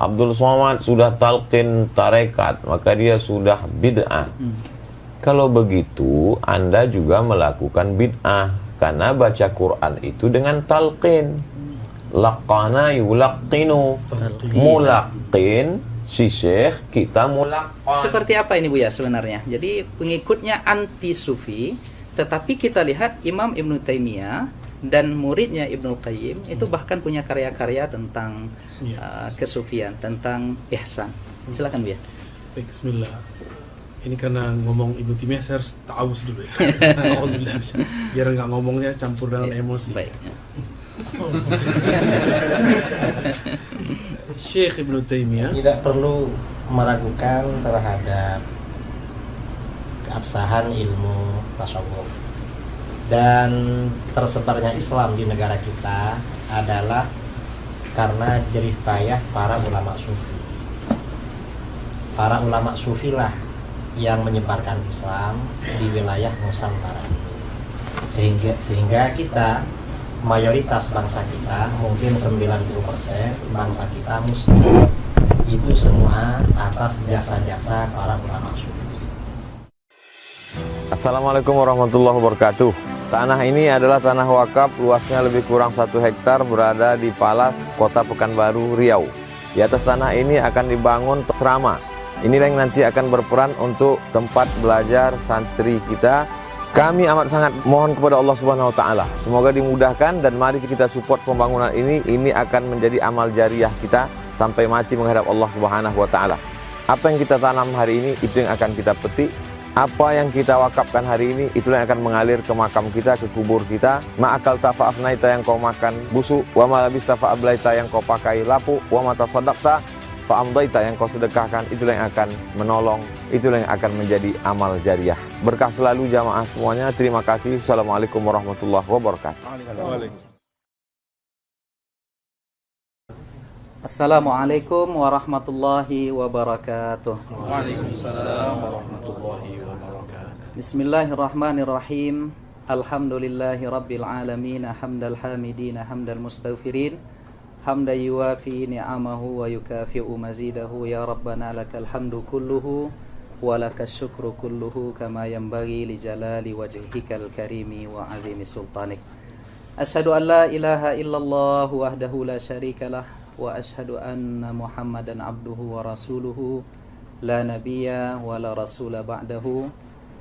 Abdul Somad sudah talqin tarekat, maka dia sudah bid'ah. Kalau begitu, Anda juga melakukan bid'ah, karena baca Quran itu dengan talqin. Laqana yulaqqinu, mulaqqin, si syekh, kita mulaqqan. Seperti apa ini Buya sebenarnya? Jadi pengikutnya anti sufi, tetapi kita lihat Imam Ibnu Taimiyah dan muridnya Ibnu Qayyim itu bahkan punya karya-karya tentang kesufian, tentang ihsan. Silakan Buya. Bismillah. Ini karena ngomong Ibnu Taimiyah saya harus ta'awuz dulu ya. Biar nggak ngomongnya campur dengan emosi. Baik. Syekh Ibnu Taimiyah tidak perlu meragukan terhadap keabsahan ilmu tasawuf, dan tersebarnya Islam di negara kita adalah karena jerih payah para ulama sufi. Para ulama sufi lah yang menyebarkan Islam di wilayah Nusantara ini, sehingga kita, mayoritas bangsa kita, mungkin 90% bangsa kita muslim, itu semua atas jasa-jasa para ulama sufi. Assalamualaikum warahmatullahi wabarakatuh. Tanah ini adalah tanah wakaf, luasnya lebih kurang 1 hektar, berada di Palas, Kota Pekanbaru, Riau. Di atas tanah ini akan dibangun asrama. Inilah yang nanti akan berperan untuk tempat belajar santri kita. Kami amat sangat mohon kepada Allah Subhanahu wa taala, semoga dimudahkan dan mari kita support pembangunan ini. Ini akan menjadi amal jariah kita sampai mati menghadap Allah Subhanahu wa taala. Apa yang kita tanam hari ini, itu yang akan kita petik. Apa yang kita wakafkan hari ini, itulah yang akan mengalir ke makam kita, ke kubur kita. Ma'akal tafa'afnaita, yang kau makan busuk. Wa malabista fa'ablaita, yang kau pakai lapuk. Wa mata sadaqta fa'amdaita, yang kau sedekahkan. Itulah yang akan menolong, itulah yang akan menjadi amal jariah. Berkah selalu jamaah semuanya. Terima kasih. Assalamualaikum warahmatullahi wabarakatuh. Assalamualaikum warahmatullahi wabarakatuh. Waalaikumsalam warahmatullahi wabarakatuh. Bismillahirrahmanirrahim. Alhamdulillahi rabbil alamin, hamdal hamidin, hamdal mustaghfirin, hamdan yuwafi ni'amahu wa yukafi'u mazidahu. Ya Rabbana lakal hamdu kulluhu wa lakas syukru kulluhu, kama yanbaghi li jalali wajhikal karimi wa azimi sultanik. Asyhadu an la ilaha illallah wahdahu la syarikalah, wa ashhadu anna Muhammadan abduhu wa rasuluhu, la nabiyya wa la rasula ba'dahu.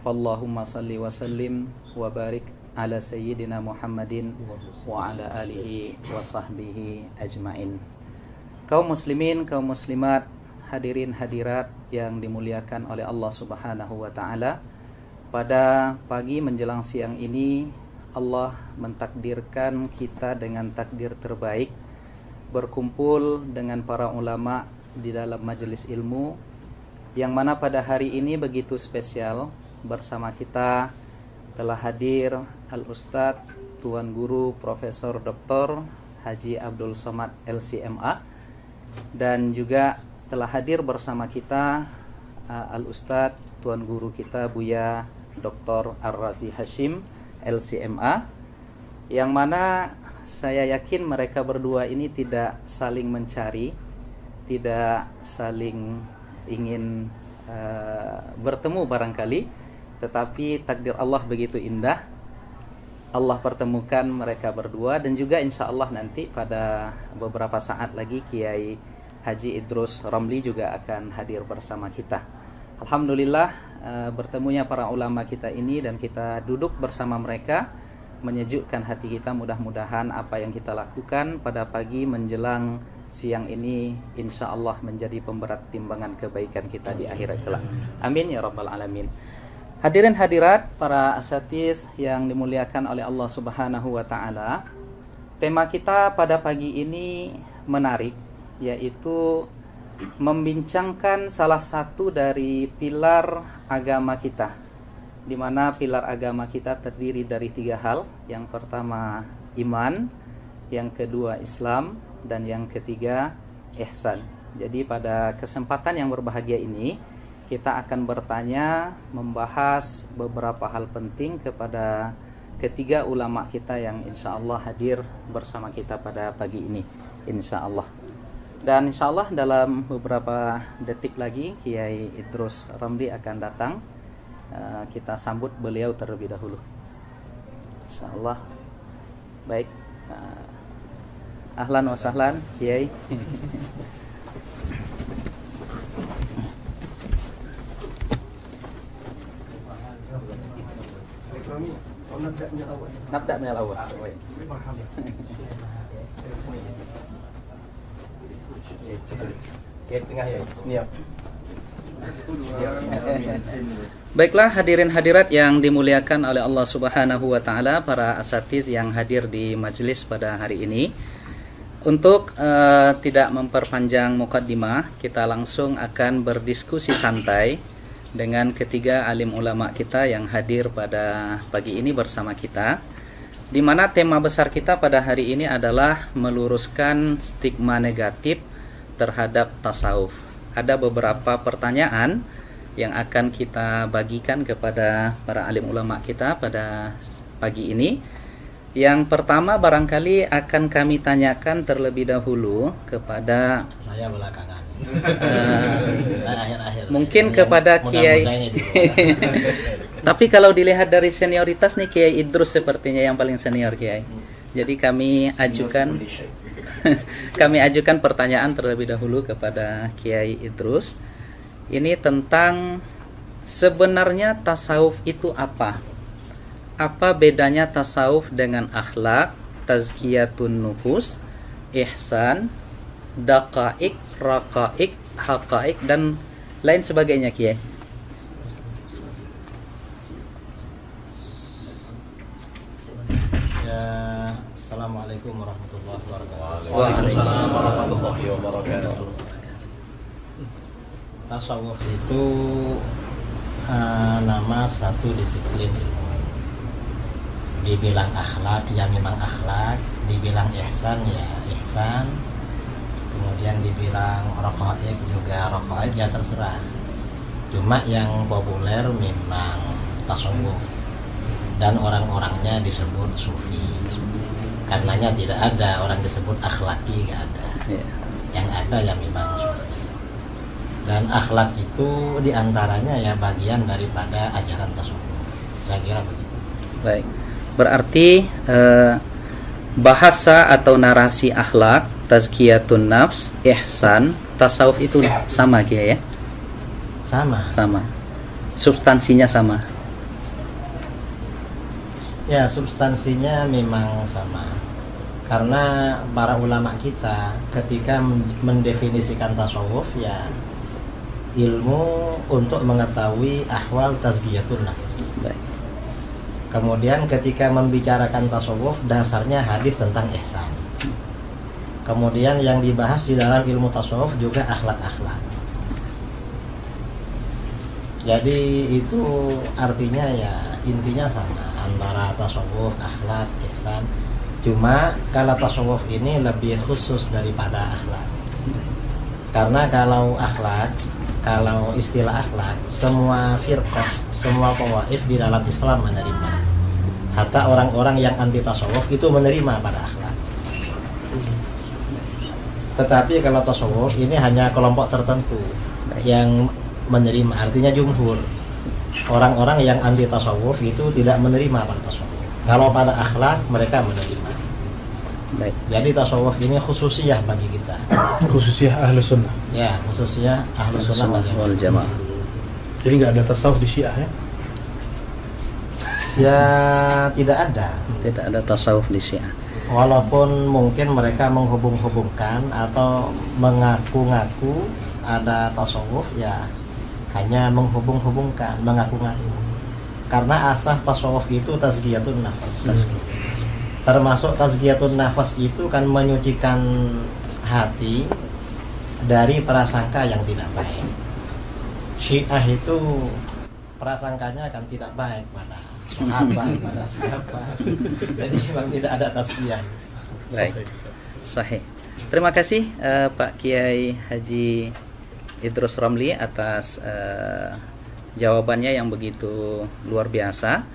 Fallahumma salli wa sallim wa barik ala sayyidina Muhammadin wa ala alihi wa sahbihi ajmain. Kaum muslimin, kaum muslimat, hadirin hadirat yang dimuliakan oleh Allah Subhanahu wa taala, pada pagi menjelang siang ini Allah mentakdirkan kita dengan takdir terbaik, berkumpul dengan para ulama di dalam majelis ilmu, yang mana pada hari ini begitu spesial. Bersama kita telah hadir Al-Ustadz Tuan Guru Profesor Dr. Haji Abdul Somad LCMA, dan juga telah hadir bersama kita Al-Ustadz Tuan Guru kita Buya Dr. Ar-Razi Hashim LCMA, yang mana saya yakin mereka berdua ini tidak saling mencari, tidak saling ingin bertemu barangkali, tetapi takdir Allah begitu indah. Allah pertemukan mereka berdua, dan juga insya Allah nanti pada beberapa saat lagi Kiai Haji Idrus Ramli juga akan hadir bersama kita. Alhamdulillah, bertemunya para ulama kita ini dan kita duduk bersama mereka menyejukkan hati kita. Mudah-mudahan apa yang kita lakukan pada pagi menjelang siang ini insya Allah menjadi pemberat timbangan kebaikan kita di akhirat kelak. Amin ya rabbal alamin. Hadirin hadirat, para asatiz yang dimuliakan oleh Allah Subhanahu wa taala, tema kita pada pagi ini menarik, yaitu membincangkan salah satu dari pilar agama kita, di mana pilar agama kita terdiri dari 3 hal. Yang pertama iman, yang kedua Islam, dan yang ketiga ihsan. Jadi pada kesempatan yang berbahagia ini kita akan bertanya, membahas beberapa hal penting kepada ketiga ulama kita yang insya Allah hadir bersama kita pada pagi ini, insya Allah. Dan insya Allah dalam beberapa detik lagi Kiai Idrus Ramli akan datang. Kita sambut beliau terlebih dahulu. Insya Allah. Baik. Ahlan wa sahlan Kiai. Nabda min al-awwal. Baiklah hadirin hadirat yang dimuliakan oleh Allah Subhanahu wa taala, para asatiz yang hadir di majelis pada hari ini. Untuk tidak memperpanjang mukaddimah, kita langsung akan berdiskusi santai dengan ketiga alim ulama kita yang hadir pada pagi ini bersama kita, di mana tema besar kita pada hari ini adalah meluruskan stigma negatif terhadap tasawuf. Ada beberapa pertanyaan yang akan kita bagikan kepada para alim ulama kita pada pagi ini. Yang pertama barangkali akan kami tanyakan terlebih dahulu kepada saya belakangan. Saya akhir-akhir. Mungkin kepada Kiai. Tapi kalau dilihat dari senioritas nih, Kiai Idrus sepertinya yang paling senior, Kiai. Jadi kami ajukan pertanyaan terlebih dahulu kepada Kiai Idrus. Ini tentang sebenarnya tasawuf itu apa? Apa bedanya tasawuf dengan akhlak, tazkiyatun nufus, ihsan, daqaik, raqaik, haqaik, dan lain sebagainya, Kiai? Ya, assalamualaikum warahmatullahi wabarakatuh. Waalaikumsalam warahmatullahi wabarakatuh. Tasawuf itu nama satu disiplin ilmu. Dibilang akhlak ya memang akhlak, dibilang ihsan ya ihsan, kemudian dibilang raqaik juga raqaik, ya terserah. Cuma yang populer memang tasawuf, dan orang-orangnya disebut sufi. Karenanya tidak ada orang disebut akhlaki, nggak ada. Yang ada ya memang sufi. Dan akhlak itu diantaranya ya bagian daripada ajaran tasawuf. Saya kira begitu. Baik. Berarti bahasa atau narasi akhlak, tazkiyatun nafs, ihsan, tasawuf itu sama, Kiai ya? Sama. Substansinya sama. Ya, substansinya memang sama. Karena para ulama kita ketika mendefinisikan tasawuf ya ilmu untuk mengetahui ahwal tazkiyatun nafs. Baik. Kemudian ketika membicarakan tasawuf, dasarnya hadis tentang ihsan. Kemudian yang dibahas di dalam ilmu tasawuf juga akhlak-akhlak. Jadi itu artinya ya intinya sama antara tasawuf, akhlak, ihsan. Cuma kalau tasawuf ini lebih khusus daripada akhlak. Karena kalau akhlak, kalau istilah akhlak, semua firqah, semua tawaif di dalam Islam menerima. Hatta orang-orang yang anti tasawuf itu menerima pada akhlak. Tetapi kalau tasawuf ini hanya kelompok tertentu yang menerima, artinya jumhur. Orang-orang yang anti tasawuf itu tidak menerima pada tasawuf. Kalau pada akhlak mereka menerima. Baik. Jadi tasawuf ini khususiyah bagi kita. Khususnya ahlu sunnah. Ya, khususnya ahlu sunnah Wal jamaah. Jadi nggak ada tasawuf di Syiah ya? Ya, tidak ada. Tidak ada tasawuf di Syiah. Walaupun mungkin mereka menghubung-hubungkan atau mengaku-ngaku ada tasawuf, ya hanya menghubung-hubungkan, mengaku-ngaku. Karena asas tasawuf itu tazkiyatun nafas. Termasuk tazkiyatun nafas itu kan menyucikan hati dari prasangka yang tidak baik. Syiah itu prasangkanya kan tidak baik pada sahabat, pada siapa. Jadi memang tidak ada tazkiyah. Baik. Sahih. Terima kasih Pak Kiai Haji Idrus Ramli atas jawabannya yang begitu luar biasa.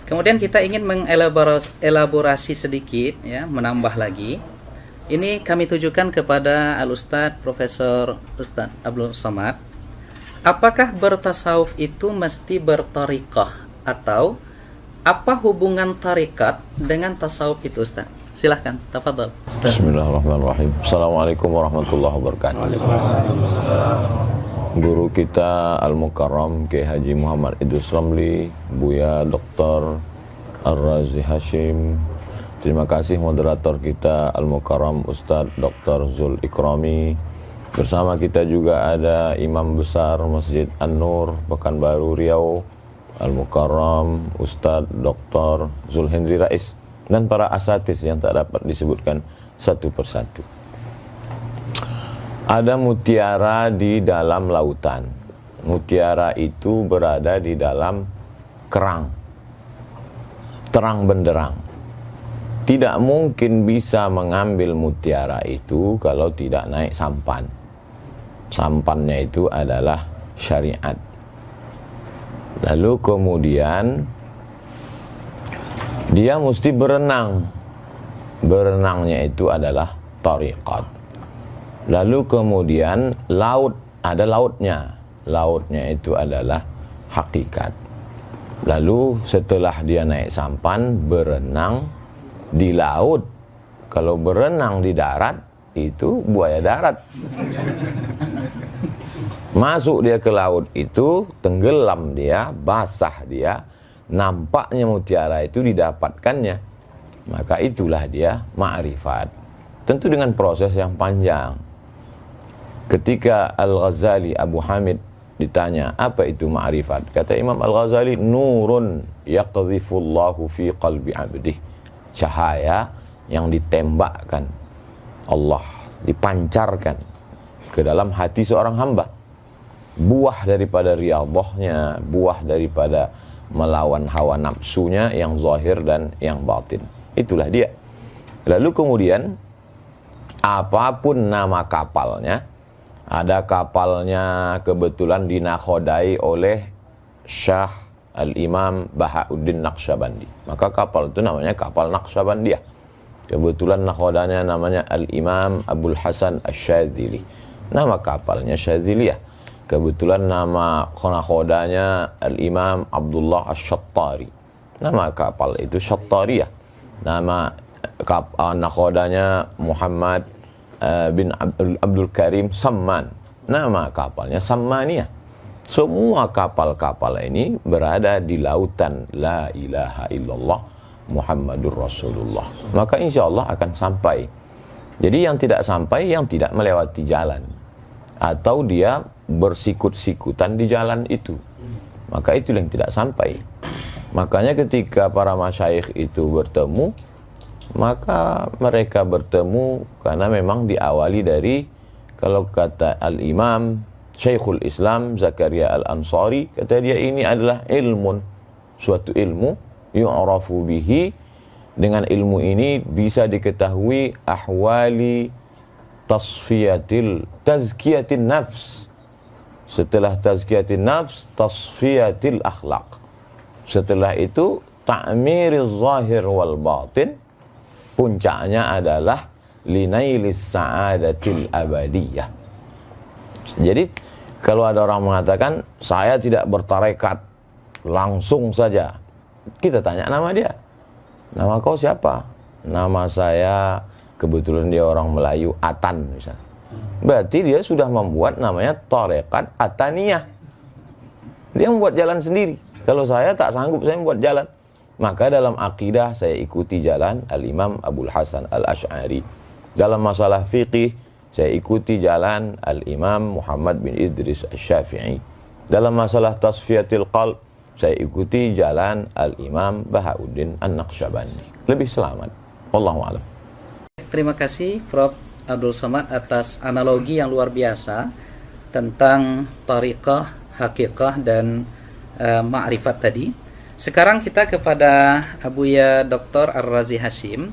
Kemudian kita ingin mengelaborasi sedikit ya, menambah lagi Ini kami tujukan kepada Al-Ustadz Profesor Ustadz Abdul Somad. Apakah bertasawuf itu mesti bertariqah, atau apa hubungan tarikat dengan tasawuf itu, Ustaz? Silahkan, tafadhol, Ustaz. Bismillahirrahmanirrahim. Assalamualaikum warahmatullahi wabarakatuh. Guru kita Al-Mukarram Kiai Haji Muhammad Idris Ramli, Buya Dr. Ar-Razi Hashim. Terima kasih moderator kita Al-Mukarram Ustadz Dr. Zul Ikrami. Bersama kita juga ada Imam Besar Masjid An-Nur Pekanbaru Riau, Al-Mukarram Ustadz Dr. Zul Hendri Rais, dan para asatis yang tak dapat disebutkan satu persatu. Ada mutiara di dalam lautan. Mutiara itu berada di dalam kerang, terang benderang. Tidak mungkin bisa mengambil mutiara itu kalau tidak naik sampan. Sampannya itu adalah syariat. Lalu kemudian dia mesti berenang. Berenangnya itu adalah tariqat. Lalu kemudian laut, ada lautnya. Lautnya itu adalah hakikat. Lalu setelah dia naik sampan, berenang di laut. Kalau berenang di darat, itu buaya darat. Masuk dia ke laut itu, tenggelam dia, basah dia, nampaknya mutiara itu didapatkannya. Maka itulah dia ma'rifat. Tentu dengan proses yang panjang. Ketika Al-Ghazali, Abu Hamid ditanya, apa itu ma'rifat? Kata Imam Al-Ghazali, nurun yaqdhifullahu fi qalbi abdih. Cahaya yang ditembakkan Allah, dipancarkan ke dalam hati seorang hamba. Buah daripada riyadhahnya, buah daripada melawan hawa nafsunya yang zahir dan yang batin. Itulah dia. Lalu kemudian apapun nama kapalnya, ada kapalnya kebetulan dinakhodai oleh Syekh Al-Imam Bahauddin Naqsyabandi, maka kapal itu namanya kapal Naqsyabandiyah. Kebetulan nakhodanya namanya Al-Imam Abdul Hasan Asy-Syadzili, nama kapalnya Syadziliyah. Kebetulan nama nakhodanya Al-Imam Abdullah Asy-Syattari, nama kapal itu Syattariyah. Nama nakhodanya Muhammad bin Abdul Karim Samman, nama kapalnya Sammaniyah. Semua kapal-kapal ini berada di lautan La ilaha illallah Muhammadur Rasulullah. Maka insya Allah akan sampai. Jadi yang tidak sampai, yang tidak melewati jalan, atau dia bersikut-sikutan di jalan itu, maka itu yang tidak sampai. Makanya ketika para masyayikh itu bertemu, maka mereka bertemu karena memang diawali dari, kalau kata Al-Imam Syekhul Islam Zakaria Al-Ansari, kata dia ini adalah ilmun, suatu ilmu, yu'rafu bihi, dengan ilmu ini bisa diketahui ahwali tazkiyatin nafs. Setelah tazkiyatin nafs, tasfiyatil akhlaq. Setelah itu ta'miril zahir wal batin. Puncaknya adalah linailis sa'adatil abadiyah. Jadi kalau ada orang mengatakan saya tidak bertarekat, langsung saja kita tanya nama dia. Nama kau siapa? Nama saya, kebetulan dia orang Melayu, Atan misalnya. Berarti dia sudah membuat namanya tarekat Ataniyah. Dia membuat jalan sendiri. Kalau saya tak sanggup, saya membuat jalan. Maka dalam akidah saya ikuti jalan Al-Imam Abul Hasan Al-Asy'ari. Dalam masalah fiqih saya ikuti jalan Al-Imam Muhammad bin Idris Asy-Syafi'i. Dalam masalah tasfiyatil qalb, saya ikuti jalan Al-Imam Bahauddin An-Naqsyabandi. Lebih selamat. Wallahu a'lam. Terima kasih Prof. Abdul Somad atas analogi yang luar biasa tentang tariqah, hakikah, dan ma'rifat tadi. Sekarang kita kepada Abuya Dr. Ar-Razi Hashim,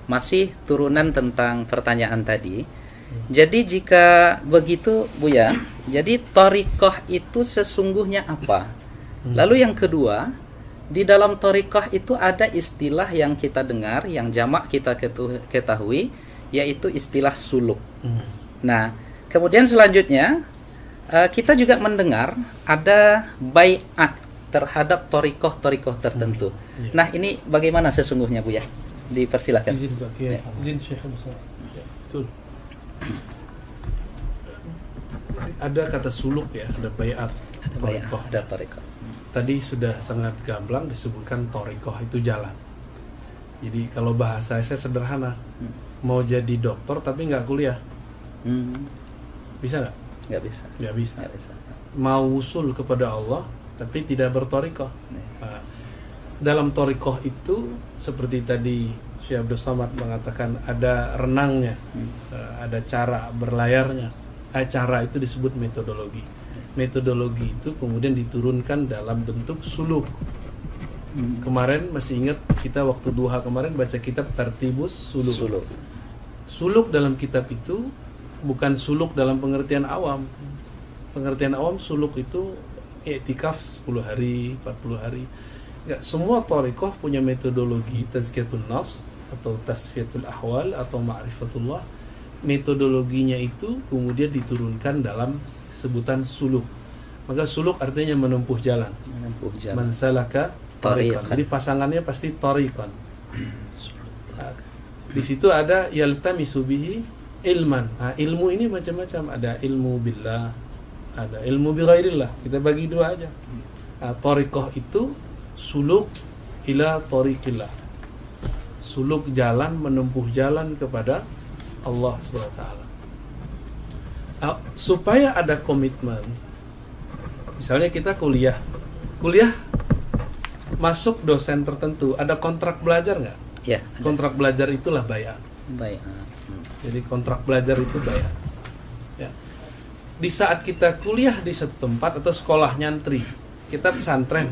masih turunan tentang pertanyaan tadi. Jadi jika begitu Buya, jadi tariqah itu sesungguhnya apa? Lalu yang kedua, di dalam tariqah itu ada istilah yang kita dengar, yang jamak kita ketahui, yaitu istilah suluk. Nah, kemudian selanjutnya kita juga mendengar ada bai'at terhadap torikoh tertentu. Nah, ini bagaimana sesungguhnya, Bu ya? Dipersilahkan. Izin Pak, ya. Ya. Izin Syekh Musa. Ya, betul. Ada kata suluk ya, ada bai'at, Ada bai'at, torikoh. ada torikoh. Tadi sudah sangat gamblang disebutkan torikoh itu jalan. Jadi kalau bahasa saya sederhana, mau jadi dokter tapi nggak kuliah, bisa nggak? Nggak bisa. Nggak bisa. Nggak bisa. Mau usul kepada Allah tapi tidak bertorikoh. Nah, dalam torikoh itu seperti tadi Syekh Abdul Somad mengatakan ada renangnya, ada cara berlayarnya. Cara itu disebut metodologi. Metodologi itu kemudian diturunkan dalam bentuk suluk. Kemarin masih ingat kita waktu duha kemarin baca kitab Tartibus Suluk. Suluk dalam kitab itu bukan suluk dalam pengertian awam. Pengertian awam suluk itu i'tikaf 10 hari, 40 hari. Enggak, semua thariqah punya metodologi tazkiyatun nafs atau tasfiyatul ahwal atau ma'rifatullah. Metodologinya itu kemudian diturunkan dalam sebutan suluk. Maka suluk artinya menempuh jalan. Menempuh jalan. Man salaka tariqan. Jadi pasangannya pasti tariqan. Nah, di situ ada yaltamisu bihi ilman. Nah, ilmu ini macam-macam. Ada ilmu billah, ada ilmu bi ghairillah. Kita bagi dua aja. Nah, tariqah itu suluk ila tariqillah. Suluk jalan, menempuh jalan kepada Allah SWT. Supaya ada komitmen, misalnya kita kuliah masuk dosen tertentu, ada kontrak belajar nggak? Ya. Kontrak belajar itulah bai'at. Baik. Jadi kontrak belajar itu bai'at. Ya. Di saat kita kuliah di satu tempat atau sekolah nyantri, kita pesantren,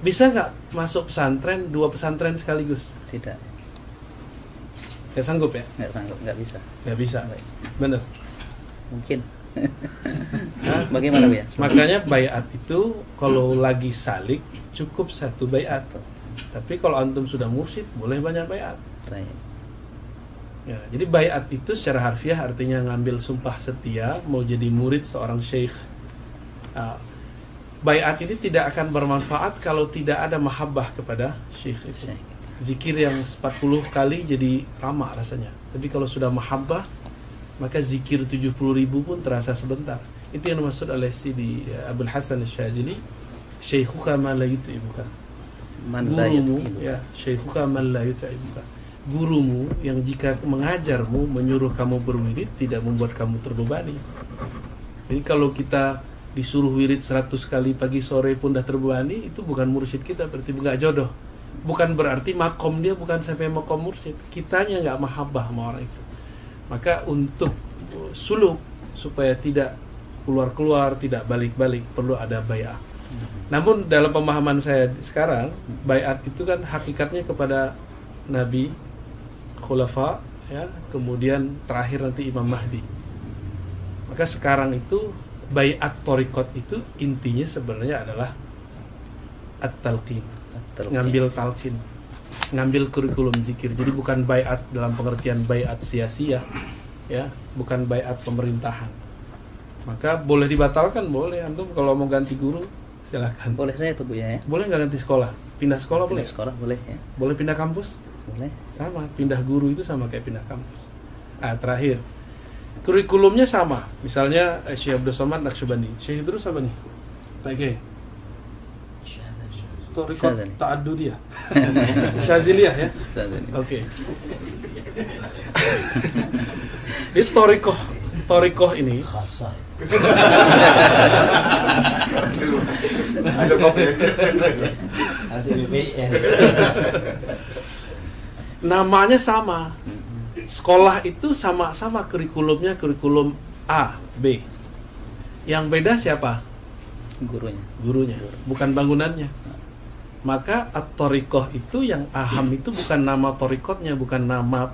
bisa nggak masuk pesantren 2 pesantren sekaligus? Tidak. Nggak sanggup ya? Nggak sanggup, nggak bisa. Nggak bisa. Bener. Mungkin. Bagaimana, Bu ya? Makanya bai'at itu kalau lagi salik cukup 1 bai'at. Tapi kalau antum sudah mursyid boleh banyak bai'at. Baik. Ya, jadi bai'at itu secara harfiah artinya ngambil sumpah setia mau jadi murid seorang syekh. Bai'at ini tidak akan bermanfaat kalau tidak ada mahabbah kepada syekh itu. Zikir yang 40 kali jadi ramah rasanya. Tapi kalau sudah mahabbah, maka zikir 70.000 pun terasa sebentar. Itu yang dimaksud oleh Sidi Abdul Hasan Asy-Syadzili, syaikhuka man la yut'ibuka. Gurumu, ya, syaikhuka man la yut'ibuka. Gurumu yang jika mengajarmu, menyuruh kamu berwirid, tidak membuat kamu terbebani. Jadi kalau kita disuruh wirid 100 kali pagi sore pun dah terbebani, itu bukan mursyid kita, berarti enggak jodoh. Bukan berarti makom dia bukan sampai makom mursyid, kitanya nggak mahabbah sama orang itu. Maka untuk suluk supaya tidak keluar-keluar, tidak balik-balik, perlu ada bai'ah. Namun dalam pemahaman saya sekarang, bai'at itu kan hakikatnya kepada Nabi, khulafa, ya, kemudian terakhir nanti Imam Mahdi. Maka sekarang itu bai'at thariqat itu intinya sebenarnya adalah at-talqin. Ngambil talqin, ngambil kurikulum zikir. Jadi bukan bai'at dalam pengertian bai'at sia-sia, ya, bukan bai'at pemerintahan. Maka boleh dibatalkan, boleh. Antum kalau mau ganti guru silakan. Boleh saya tuh, Bu ya. Boleh nggak ganti sekolah? Pindah sekolah boleh? Pindah sekolah boleh ya. Boleh pindah kampus? Boleh. Sama, pindah guru itu sama kayak pindah kampus. Terakhir, kurikulumnya sama. Misalnya Syekh Abdul Somad Naqsyabandi. Syekh terus apa nih? Pak Kiai. Thariqat ta'addudiyah. Syadziliyah ya? Oke. Di thariqah ini Ada kopi. Ada BPN. Namanya sama. Sekolah itu sama-sama kurikulumnya kurikulum A, B. Yang beda siapa? Gurunya, bukan bangunannya. Maka at-thariqah itu yang aham itu bukan nama thariqatnya, bukan nama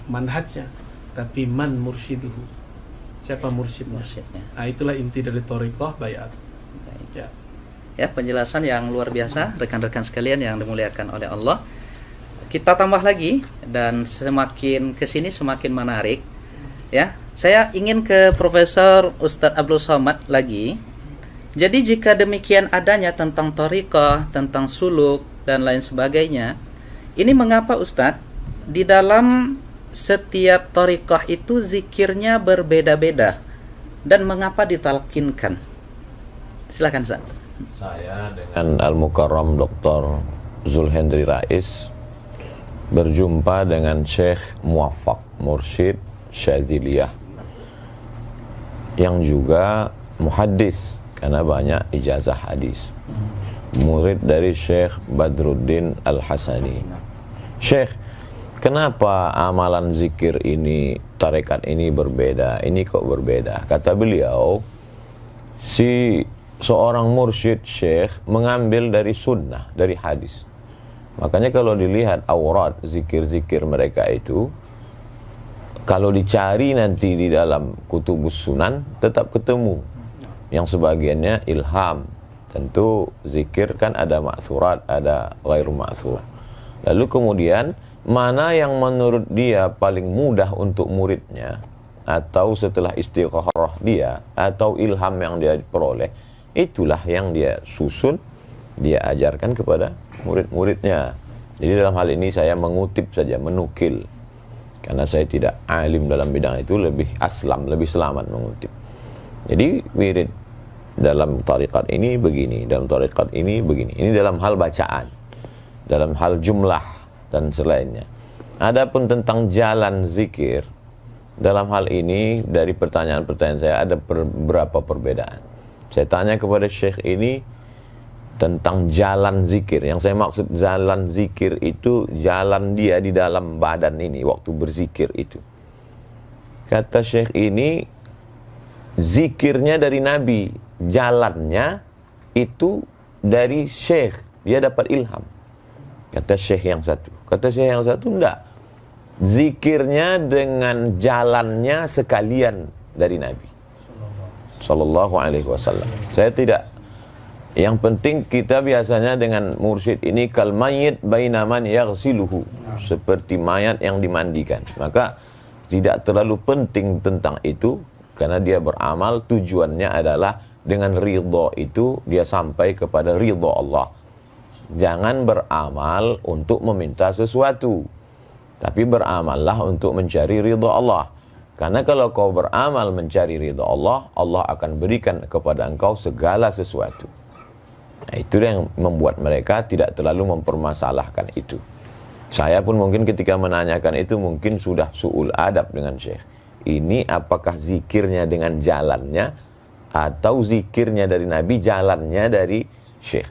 manhajnya, tapi man mursyiduhu. Siapa mursyidnya? Nah, itulah inti dari thariqah bai'at. Ya, penjelasan yang luar biasa rekan-rekan sekalian yang dimuliakan oleh Allah. kita tambah lagi dan semakin kesini semakin menarik. Ya, saya ingin ke Profesor Ustadz Abdul Somad lagi. Jadi jika demikian adanya tentang thariqah, tentang suluk dan lain sebagainya, ini mengapa Ustadz di dalam setiap thariqah itu zikirnya berbeda-beda dan mengapa ditalkinkan? Silakan Ustaz. Saya dengan Al-Mukarram Dr. Zulhendri Rais berjumpa dengan Syekh Muwaffaq Mursyid Syadziliyah yang juga muhaddis karena banyak ijazah hadis, murid dari Syekh Badruddin Al-Hasani. Syekh, kenapa amalan zikir ini, tarekat ini berbeda? Ini kok berbeda? Kata beliau, seorang mursyid syekh mengambil dari sunnah, dari hadis. Makanya kalau dilihat aurat zikir-zikir mereka itu, kalau dicari nanti di dalam kutubus sunan tetap ketemu. Yang sebagiannya ilham. Tentu zikir kan ada ma'surat, ada ghairu ma'sur. Lalu kemudian mana yang menurut dia paling mudah untuk muridnya, atau setelah istikharah dia, atau ilham yang dia peroleh, itulah yang dia susun, dia ajarkan kepada murid-muridnya. Jadi dalam hal ini saya mengutip saja, menukil. Karena saya tidak alim dalam bidang itu, lebih aslam, lebih selamat mengutip. Jadi wirid dalam tarikat ini begini, dalam tarikat ini begini. Ini dalam hal bacaan, dalam hal jumlah dan selainnya. Adapun tentang jalan zikir, dalam hal ini dari pertanyaan-pertanyaan saya ada beberapa perbedaan. Saya tanya kepada Syekh ini tentang jalan zikir. Yang saya maksud jalan zikir itu jalan dia di dalam badan ini waktu berzikir itu. Kata Syekh ini, zikirnya dari Nabi, jalannya itu dari Syekh, dia dapat ilham. Kata Syekh yang satu. Kata Syekh yang satu, enggak, zikirnya dengan jalannya sekalian dari Nabi Sallallahu Alaihi Wasallam. Saya tidak. Yang penting kita biasanya dengan mursyid ini kal mayyit baina man yaghsiluhu, seperti mayat yang dimandikan. Maka tidak terlalu penting tentang itu, karena dia beramal tujuannya adalah dengan ridha itu dia sampai kepada ridha Allah. Jangan beramal untuk meminta sesuatu, tapi beramallah untuk mencari ridha Allah. Karena kalau kau beramal mencari ridha Allah, Allah akan berikan kepada engkau segala sesuatu. Nah, itu yang membuat mereka tidak terlalu mempermasalahkan itu. Saya pun mungkin ketika menanyakan itu mungkin sudah su'ul adab dengan Syekh. Ini apakah zikirnya dengan jalannya, atau zikirnya dari Nabi, jalannya dari Syekh?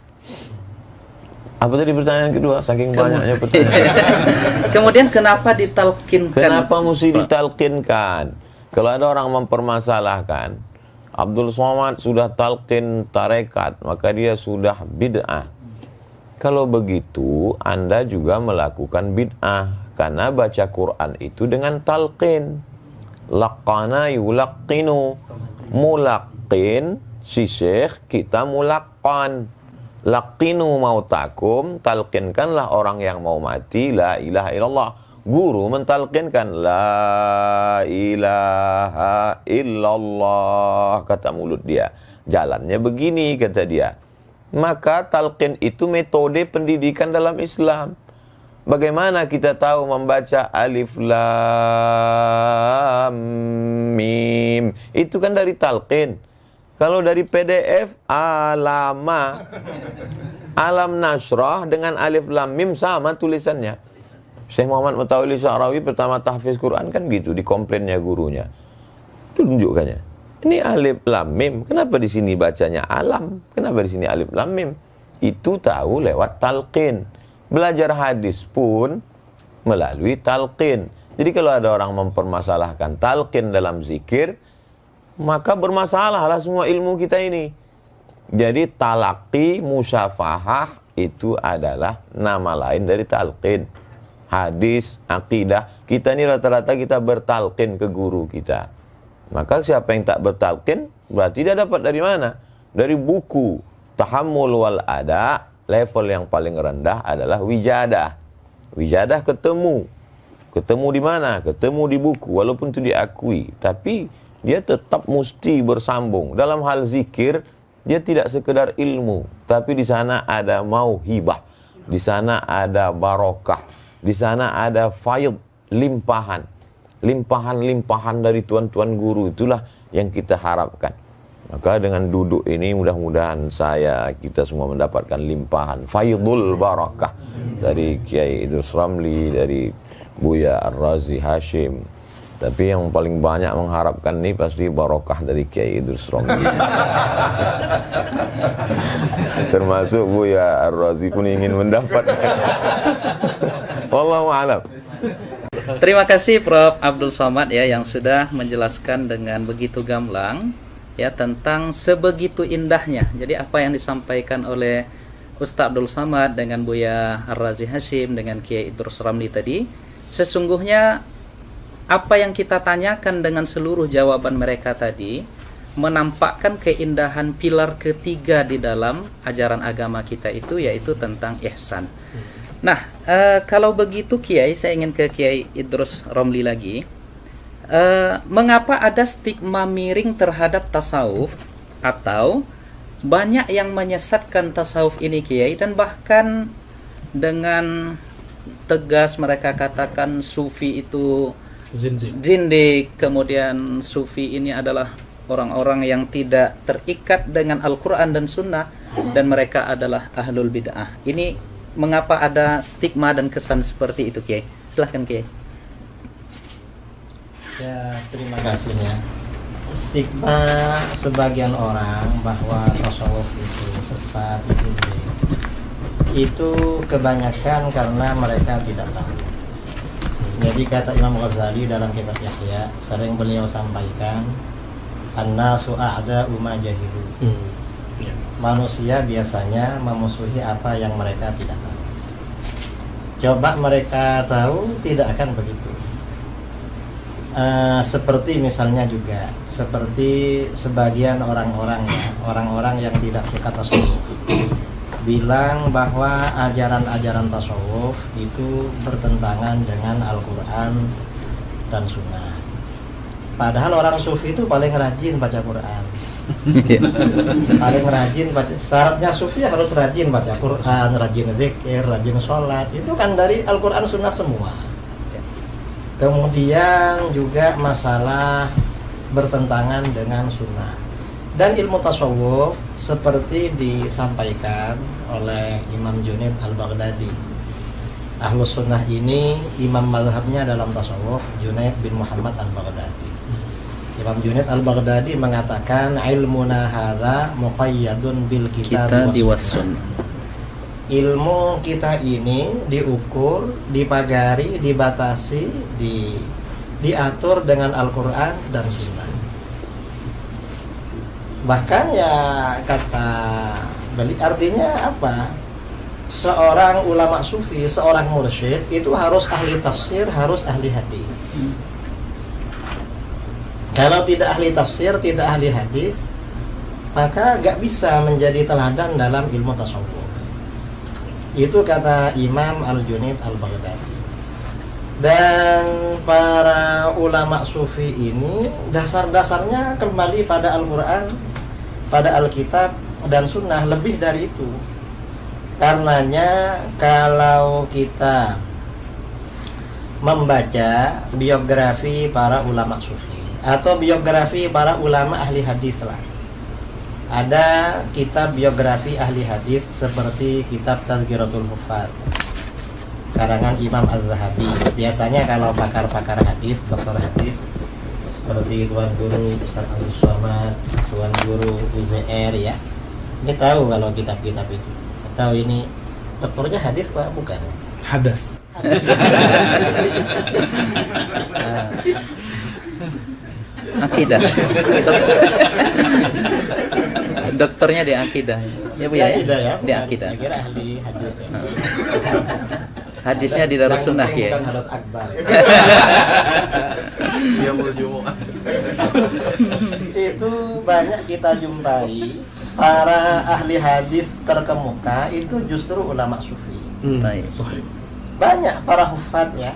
Apa tadi pertanyaan kedua? Saking banyaknya pertanyaan. Kemudian kenapa ditalkinkan? Kenapa mesti ditalkinkan? Kalau ada orang mempermasalahkan, Abdul Somad sudah talqin tarekat, maka dia sudah bid'ah. Kalau begitu, Anda juga melakukan bid'ah, karena baca Quran itu dengan talqin. Laqana yulaqqinu, mulaqqin si syekh, kita mulaqqan. Laqinu mautakum, talqinkanlah orang yang mau mati la ilaha illallah. Guru mentalqinkan la ilaha illallah, kata mulut dia. Jalannya begini, kata dia. Maka talqin itu metode pendidikan dalam Islam. Bagaimana kita tahu membaca alif lam mim? Itu kan dari talqin. Kalau dari PDF, alama, alam nasrah dengan alif lam mim sama tulisannya. Syekh Muhammad Mutawalli Sya'rawi pertama tahfiz Quran kan gitu, di komplainnya gurunya. Tunjukkannya. Ini alif lam mim. Kenapa di sini bacanya alam? Kenapa di sini alif lam mim? Itu tahu lewat talqin. Belajar hadis pun melalui talqin. Jadi kalau ada orang mempermasalahkan talqin dalam zikir, maka bermasalahlah semua ilmu kita ini. Jadi talaqi, musyafahah itu adalah nama lain dari talqin. Hadis, akidah, kita ini rata-rata kita bertalqin ke guru kita. Maka siapa yang tak bertalqin berarti dia dapat dari mana? Dari buku. Tahammul wal ada, level yang paling rendah adalah wijadah. Wijadah ketemu. Ketemu di mana? Ketemu di buku, walaupun itu diakui. Tapi dia tetap mesti bersambung. Dalam hal zikir, dia tidak sekedar ilmu, tapi di sana ada mauhibah. Di sana ada barokah. Di sana ada faid, limpahan. Limpahan-limpahan dari tuan-tuan guru, itulah yang kita harapkan. Maka dengan duduk ini mudah-mudahan kita semua mendapatkan limpahan faidul barakah dari Kiai Idrus Ramli, dari Buya Ar-Razi Hashim. Tapi yang paling banyak mengharapkan ini pasti barokah dari Kiai Idrus Ramli. Termasuk Buya Ar-Razi pun ingin mendapatkan. Wallahu a'lam. Terima kasih Prof. Abdul Somad ya yang sudah menjelaskan dengan begitu gamblang ya tentang sebegitu indahnya. Jadi apa yang disampaikan oleh Ustaz Abdul Somad dengan Buya Ar-Razi Hashim dengan Kiai Idrus Ramli tadi, sesungguhnya apa yang kita tanyakan dengan seluruh jawaban mereka tadi menampakkan keindahan pilar ketiga di dalam ajaran agama kita itu, yaitu tentang ihsan. Nah, kalau begitu Kiai, saya ingin ke Kiai Idrus Ramli lagi. Mengapa ada stigma miring terhadap tasawuf, atau banyak yang menyesatkan tasawuf ini Kiai, dan bahkan dengan tegas mereka katakan sufi itu zindik, kemudian sufi ini adalah orang-orang yang tidak terikat dengan Al-Quran dan Sunnah, dan mereka adalah ahlul bid'ah. Ini mengapa ada stigma dan kesan seperti itu Kiai? Silahkan Kiai. Ya, terima kasih ya. Stigma sebagian orang bahwa tasawuf itu sesat, zindik, itu kebanyakan karena mereka tidak tahu. Jadi kata Imam Ghazali dalam kitab Yahya, sering beliau sampaikan, an-nasu a'da'u ma jahilu. Manusia biasanya memusuhi apa yang mereka tidak tahu. Coba mereka tahu, tidak akan begitu. Seperti misalnya juga seperti sebagian orang-orang ya, orang-orang yang tidak suka tasawuf, bilang bahwa ajaran-ajaran tasawuf itu bertentangan dengan Al-Quran dan Sunnah. Padahal orang sufi itu paling rajin baca Quran. Paling rajin baca. Syaratnya sufi harus rajin baca Quran, rajin zikir, rajin sholat. Itu kan dari Al-Quran Sunnah semua. Kemudian juga masalah bertentangan dengan Sunnah. Dan ilmu tasawuf seperti disampaikan oleh Imam Junaid Al-Baghdadi. Ahlus Sunnah ini imam mazhabnya dalam tasawuf Junaid bin Muhammad Al-Baghdadi. Imam Junaid Al-Baghdadi mengatakan ilmuna hadza muqayyadun bil kitab was sunnah. Ilmu kita ini diukur, dipagari, dibatasi, diatur dengan Al-Quran dan Sunnah. Bahkan ya kata balik artinya apa? Seorang ulama sufi, seorang mursyid itu harus ahli tafsir, harus ahli hadis. Kalau tidak ahli tafsir, tidak ahli hadis, maka gak bisa menjadi teladan dalam ilmu tasawuf. Itu kata Imam Al-Junaid Al-Baghdadi. Dan para ulama sufi ini dasar-dasarnya kembali pada Al-Quran, pada Alkitab dan Sunnah, lebih dari itu. Karenanya kalau kita membaca biografi para ulama sufi atau biografi para ulama ahli hadis lah, ada kitab biografi ahli hadis seperti kitab Tazkiratul Huffaz karangan Imam Az-Zahabi. Biasanya kalau pakar-pakar hadis, dokter hadis seperti Tuan Guru Ustaz Abdul Somad, Tuan Guru UZR ya, ini tahu kalau kitab-kitab itu. Tahu ini dokternya hadis Pak, bukan? Hadas. Akidah. Dokternya di akidah. Ya Bu ya. Ya, Di akidah. Saya kira ahli hadis. Ya. Hadisnya di Darus Sunnah ya. Bukan Hadrat Akbar. Dia berjumuah. Itu banyak kita jumpai para ahli hadis terkemuka itu justru ulama sufi. Baik. banyak para hufad ya.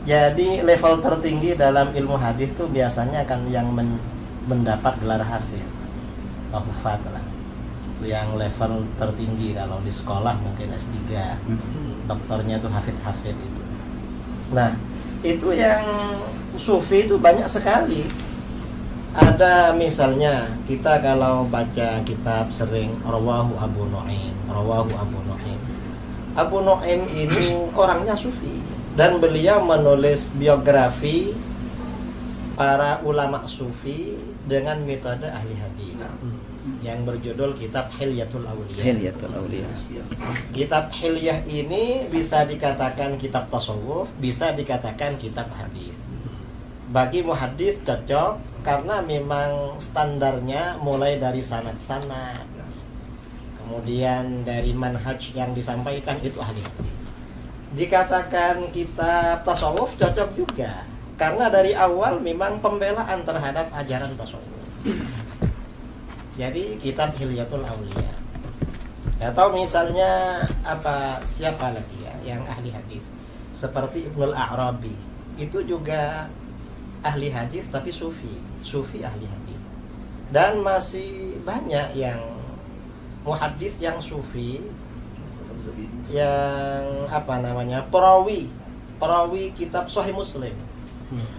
Jadi level tertinggi dalam ilmu hadis tuh biasanya kan yang mendapat gelar hafid, hufad lah. Itu yang level tertinggi. Kalau di sekolah mungkin S3, doktornya tuh hafid itu. Nah, itu yang sufi itu banyak sekali. Ada misalnya kita kalau baca kitab sering Rawahu Abu Nu'aim. Abu Nu'aim ini orangnya sufi dan beliau menulis biografi para ulama sufi dengan metode ahli hadis yang berjudul kitab Hilyatul Auliya. Kitab Hilyah ini bisa dikatakan kitab tasawuf, bisa dikatakan kitab hadis. Bagi muhaddis cocok karena memang standarnya mulai dari sanad-sanad, kemudian dari manhaj yang disampaikan itu ahli hadis. Dikatakan kitab tasawuf cocok juga karena dari awal memang pembelaan terhadap ajaran tasawuf. Jadi kitab Hilyatul Auliya. Atau misalnya siapa lagi ya yang ahli hadis seperti Ibnul A'rabi, itu juga ahli hadis tapi sufi ahli hadis. Dan masih banyak yang muhaddis yang sufi, yang perawi kitab Sahih Muslim.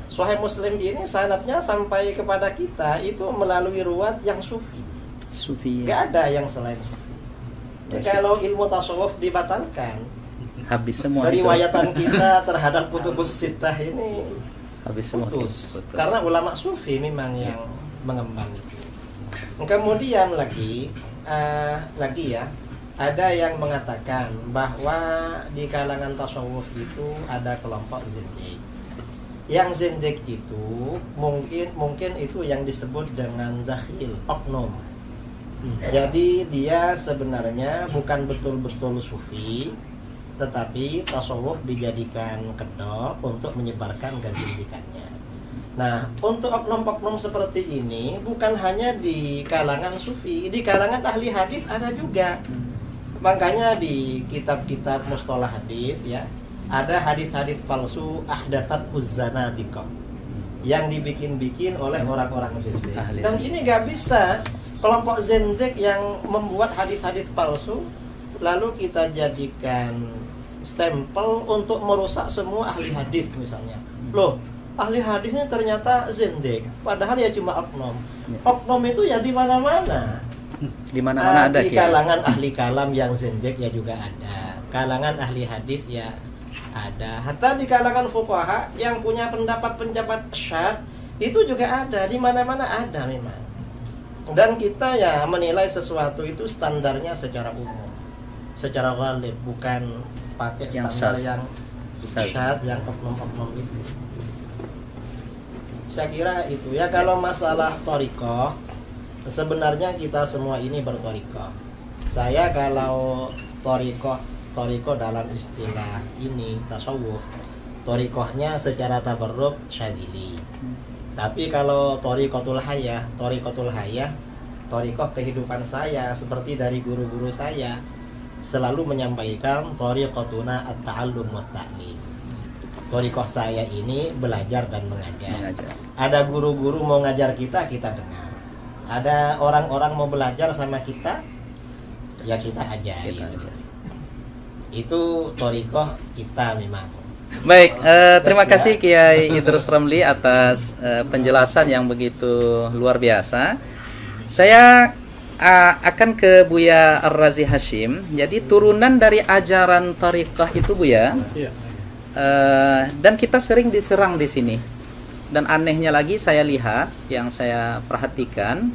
Sahih Muslim ini sanadnya sampai kepada kita itu melalui ruwat yang sufi. Gak ada yang selain sufi. Kalau ilmu tasawuf dibatalkan, habis semua riwayatan kita terhadap kutubus sittah ini habis semua putus. Karena ulama sufi memang yang mengemban itu. Kemudian lagi ya, ada yang mengatakan bahwa di kalangan tasawuf itu ada kelompok zindik. Yang zindik itu mungkin itu yang disebut dengan dakhil, oknum. Jadi dia sebenarnya bukan betul-betul sufi, tetapi tasawuf dijadikan kedok untuk menyebarkan kezindikannya. Nah, untuk oknum-oknum seperti ini bukan hanya di kalangan sufi, di kalangan ahli hadis ada juga. Makanya di kitab-kitab mustalah hadis ya, ada hadis-hadis palsu ahdatsat uzzanadiqah yang dibikin-bikin oleh orang-orang zindik. Dan ini gak bisa kelompok zindik yang membuat hadis-hadis palsu lalu kita jadikan stempel untuk merusak semua ahli hadis misalnya. Loh, ahli hadisnya ternyata zindik, padahal ya cuma oknum. Oknum itu ya di mana-mana. Di mana-mana ada. Di kalangan ahli kalam yang zindik ya juga ada. Kalangan ahli hadis ya ada. Hatta di kalangan fuqaha yang punya pendapat syad itu juga ada. Di mana-mana ada memang. Dan kita ya menilai sesuatu itu standarnya secara umum, secara ghalib, bukan pakai standar yang syad, yang oknum-oknum itu. Saya kira itu ya. Kalau masalah thariqah, sebenarnya kita semua ini berthariqah. Saya kalau thariqah dalam istilah ini tasawuf, thariqahnya secara tabarruk syadzili. Tapi kalau thariqatul hayah, thariqah kehidupan saya seperti dari guru-guru saya selalu menyampaikan thariqatuna at-ta'allum wa ta'lim. Thariqah saya ini belajar dan mengajar. Ada guru-guru mau ngajar kita dengar. Ada orang-orang mau belajar sama kita, ya kita ajari. Itu thariqah kita memang. Baik, terima kasih Kiai Idrus Ramli atas penjelasan yang begitu luar biasa. Saya akan ke Buya Ar-Razi Hashim. Jadi turunan dari ajaran thariqah itu Buya, dan kita sering diserang di sini. Dan anehnya lagi saya lihat, yang saya perhatikan,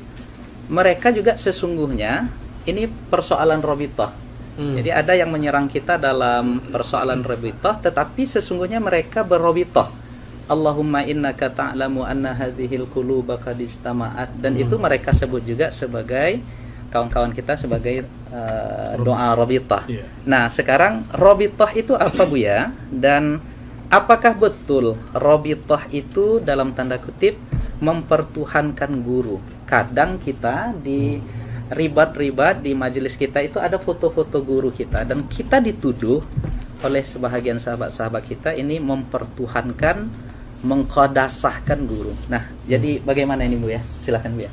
mereka juga sesungguhnya ini persoalan robitah. Jadi ada yang menyerang kita dalam persoalan robitah, tetapi sesungguhnya mereka berrobitah. Allahumma innaka ta'lamu anna hadhil quluba qad istama'at, dan itu mereka sebut juga sebagai kawan-kawan kita sebagai doa robitah. Nah, sekarang robitah itu apa Buya? Dan apakah betul robitah itu dalam tanda kutip mempertuhankan guru? Kadang kita di ribat-ribat di majelis kita itu ada foto-foto guru kita, dan kita dituduh oleh sebahagian sahabat-sahabat kita ini mempertuhankan, mengqadasahkan guru. Nah, jadi bagaimana ini Bu ya? Silakan Bu ya.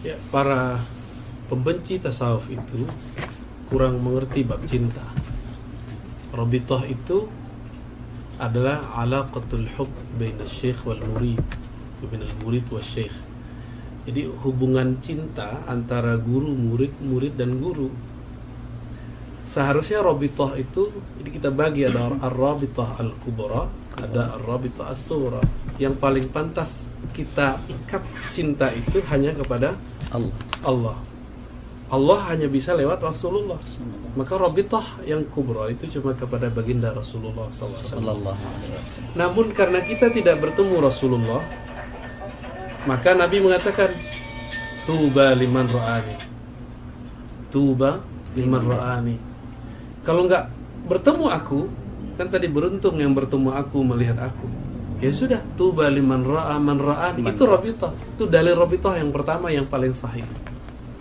Ya, para pembenci tasawuf itu kurang mengerti bab cinta. Rabithah itu adalah alaqatul hub baina syekh wal murid, baina al-murid wa syekh. Jadi hubungan cinta antara guru, murid dan guru. Seharusnya rabithah itu, jadi kita bagi ada ar-rabithah al-kubra, ada ar-rabithah as-sughra. Yang paling pantas kita ikat cinta itu hanya kepada Allah. Allah hanya bisa lewat Rasulullah. Maka rabithah yang kubra itu cuma kepada baginda Rasulullah SAW. Namun karena kita tidak bertemu Rasulullah, maka Nabi mengatakan, tuba liman ra'ani, tuba liman ra'ani. Kalau enggak bertemu aku, kan tadi beruntung yang bertemu aku melihat aku. Ya sudah, tuba liman ra'a man ra'ani. Itu rabithah. Itu dalil rabithah yang pertama yang paling sahih.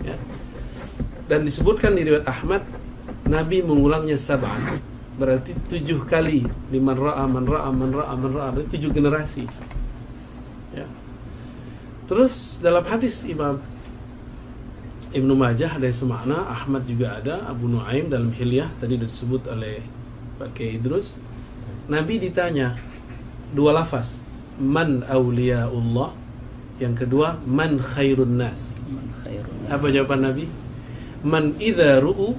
Ya. Dan disebutkan di riwayat Ahmad, Nabi mengulangnya sab'an. Berarti 7 kali. Liman ra'a man ra'a man ra'a man ra'a. Berarti 7 generasi. Ya. Terus dalam hadis Imam Ibnu Majah ada yang semakna, Ahmad juga ada, Abu Nuaim dalam Hilyah tadi disebut oleh Pak Kiai Idrus. Nabi ditanya 2 lafaz, man awliyaullah, yang kedua man khairun nas. Apa jawaban Nabi? Man idza ru'u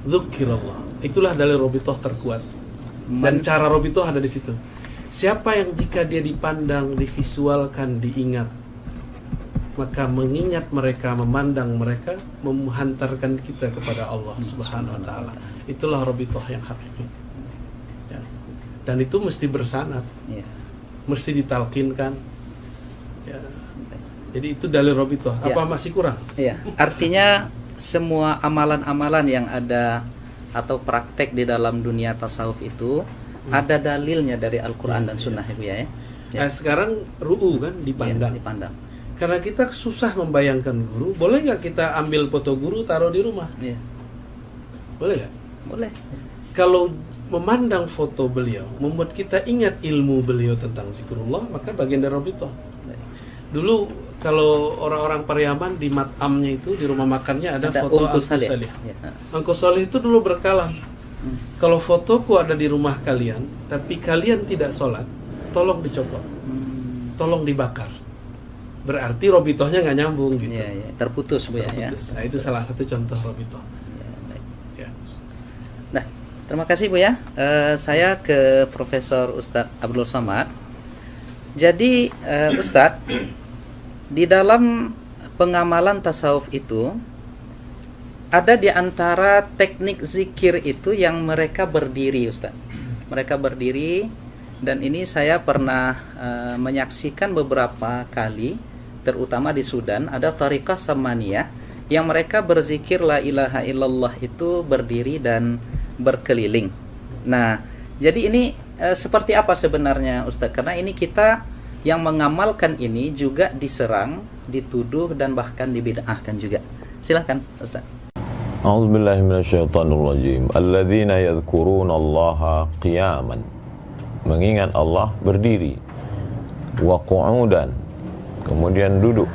dzukirallah. Itulah dalil rabithah terkuat. Dan cara rabithah ada di situ. Siapa yang jika dia dipandang, divisualkan, diingat, maka mengingat mereka, memandang mereka, menghantarkan kita kepada Allah Subhanahu wa taala. Itulah rabithah yang hakiki. Ya. Dan itu mesti bersanad. Ya. Mesti ditalkinkan. Ya. Jadi itu dalil rabithah. Apa masih kurang? Iya. Artinya semua amalan-amalan yang ada atau praktek di dalam dunia tasawuf itu ada dalilnya dari Al-Qur'an dan Sunnah Ibu ya. Nah, sekarang ru'u kan dipandang. Dipandang. Karena kita susah membayangkan guru, boleh nggak kita ambil foto guru taruh di rumah? Iya. Boleh nggak? Boleh. Kalau memandang foto beliau membuat kita ingat ilmu beliau tentang zikrullah, maka bagian dari rabithah. Dulu kalau orang-orang Pariaman di matamnya itu, di rumah makannya ada foto Angku Salih. Angku Salih itu dulu berkalam, kalau fotoku ada di rumah kalian tapi kalian tidak sholat, tolong dicopot, tolong dibakar. Berarti rabithahnya nggak nyambung gitu. Ya, terputus Bu ya. Nah, itu salah satu contoh rabithah. Ya. Nah, terima kasih Bu ya. Saya ke Profesor Ustadz Abdul Somad. Jadi Ustadz, di dalam pengamalan tasawuf itu ada di antara teknik zikir itu yang mereka berdiri Ustadz. Mereka berdiri, dan ini saya pernah menyaksikan beberapa kali, terutama di Sudan ada tariqah samaniyah yang mereka berzikir la ilaha illallah itu berdiri dan berkeliling. Nah, jadi ini seperti apa sebenarnya Ustaz? Karena ini kita yang mengamalkan ini juga diserang, dituduh dan bahkan dibid'ahkan juga. Silakan Ustaz. A'udzubillahi minasyaitonirrajim. Alladzina yadhkurunallaha qiyaman. Mengingat Allah berdiri. Wa qu'udan, kemudian duduk,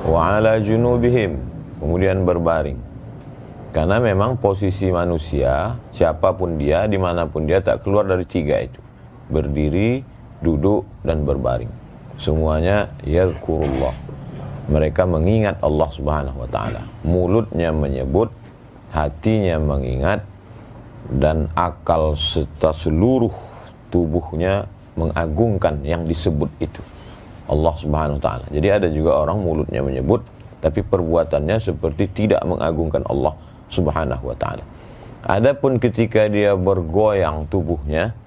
wa ala junubihim, kemudian berbaring. Karena memang posisi manusia, siapapun dia, dimanapun dia, tak keluar dari 3 itu: berdiri, duduk, dan berbaring. Semuanya yadhkurullah. Mereka mengingat Allah Subhanahu wa ta'ala. Mulutnya menyebut, hatinya mengingat, dan akal serta seluruh tubuhnya mengagungkan yang disebut itu, Allah Subhanahu wa ta'ala. Jadi ada juga orang mulutnya menyebut tapi perbuatannya seperti tidak mengagungkan Allah Subhanahu wa ta'ala. Adapun ketika dia bergoyang tubuhnya,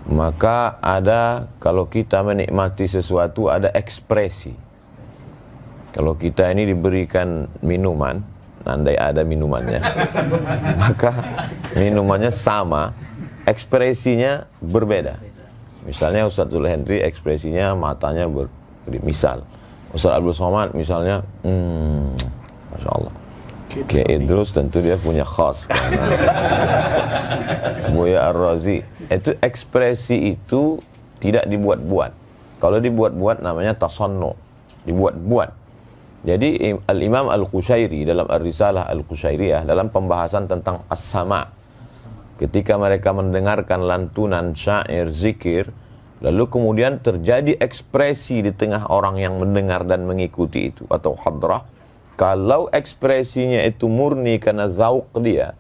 maka ada, kalau kita menikmati sesuatu ada ekspresi. Kalau kita ini diberikan minuman, andai ada minumannya, maka minumannya sama, ekspresinya berbeda. Misalnya Ustadzul Hendri ekspresinya matanya misal Ustadz Abdul Somad misalnya Masya Allah. Kiai Idrus tentu dia punya khas karena Buya Ar-Razi itu ekspresi itu tidak dibuat-buat. Kalau dibuat-buat namanya tasannu, dibuat-buat. Jadi Al-Imam Al-Qushairi dalam Ar-Risalah Al-Qushairiyah dalam pembahasan tentang as-sama, ketika mereka mendengarkan lantunan syair zikir, lalu kemudian terjadi ekspresi di tengah orang yang mendengar dan mengikuti itu atau hadrah. Kalau ekspresinya itu murni karena zauq dia,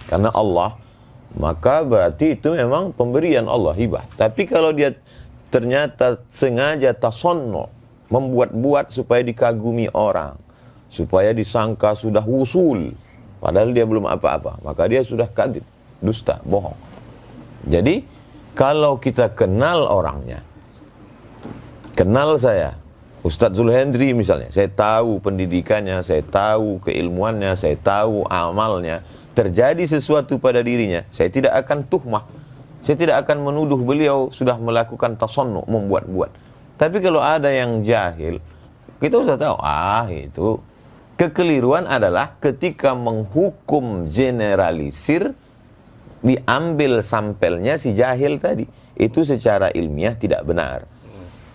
karena Allah, maka berarti itu memang pemberian Allah, hibah. Tapi kalau dia ternyata sengaja tasannu, membuat-buat supaya dikagumi orang, supaya disangka sudah wusul, padahal dia belum apa-apa, maka dia sudah kadzib, dusta, bohong. Jadi kalau kita kenal orangnya, kenal saya Ustadz Zulhendri misalnya, saya tahu pendidikannya, saya tahu keilmuannya, saya tahu amalnya, terjadi sesuatu pada dirinya, saya tidak akan tuhmah, saya tidak akan menuduh beliau sudah melakukan tasannu, membuat-buat. Tapi kalau ada yang jahil, kita sudah tahu, itu kekeliruan adalah ketika menghukum generalisir, diambil sampelnya si jahil tadi. Itu secara ilmiah tidak benar.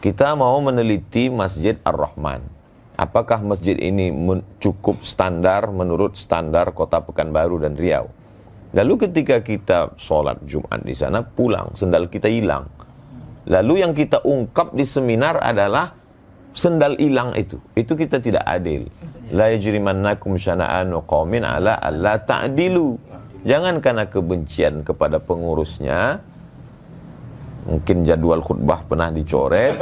Kita mau meneliti Masjid Ar-Rahman. Apakah masjid ini cukup standar menurut standar Kota Pekanbaru dan Riau? Lalu ketika kita sholat Jumat di sana, pulang, sendal kita hilang. Lalu yang kita ungkap di seminar adalah sendal hilang itu. Itu kita tidak adil. La yajrimannakum syana'anu qaumin ala alla ta'dilu. Jangan karena kebencian kepada pengurusnya, mungkin jadwal khutbah pernah dicoret,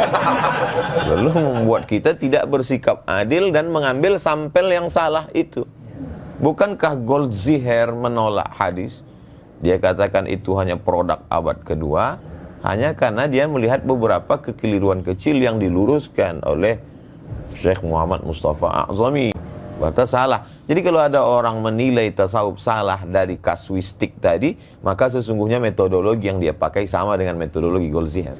lalu membuat kita tidak bersikap adil dan mengambil sampel yang salah itu. Bukankah Goldziher menolak hadis? Dia katakan itu hanya produk abad kedua, hanya karena dia melihat beberapa kekeliruan kecil yang diluruskan oleh Syekh Muhammad Mustafa A'zami. Berarti salah. Jadi kalau ada orang menilai tasawuf salah dari kasuistik tadi, maka sesungguhnya metodologi yang dia pakai sama dengan metodologi Goldziher.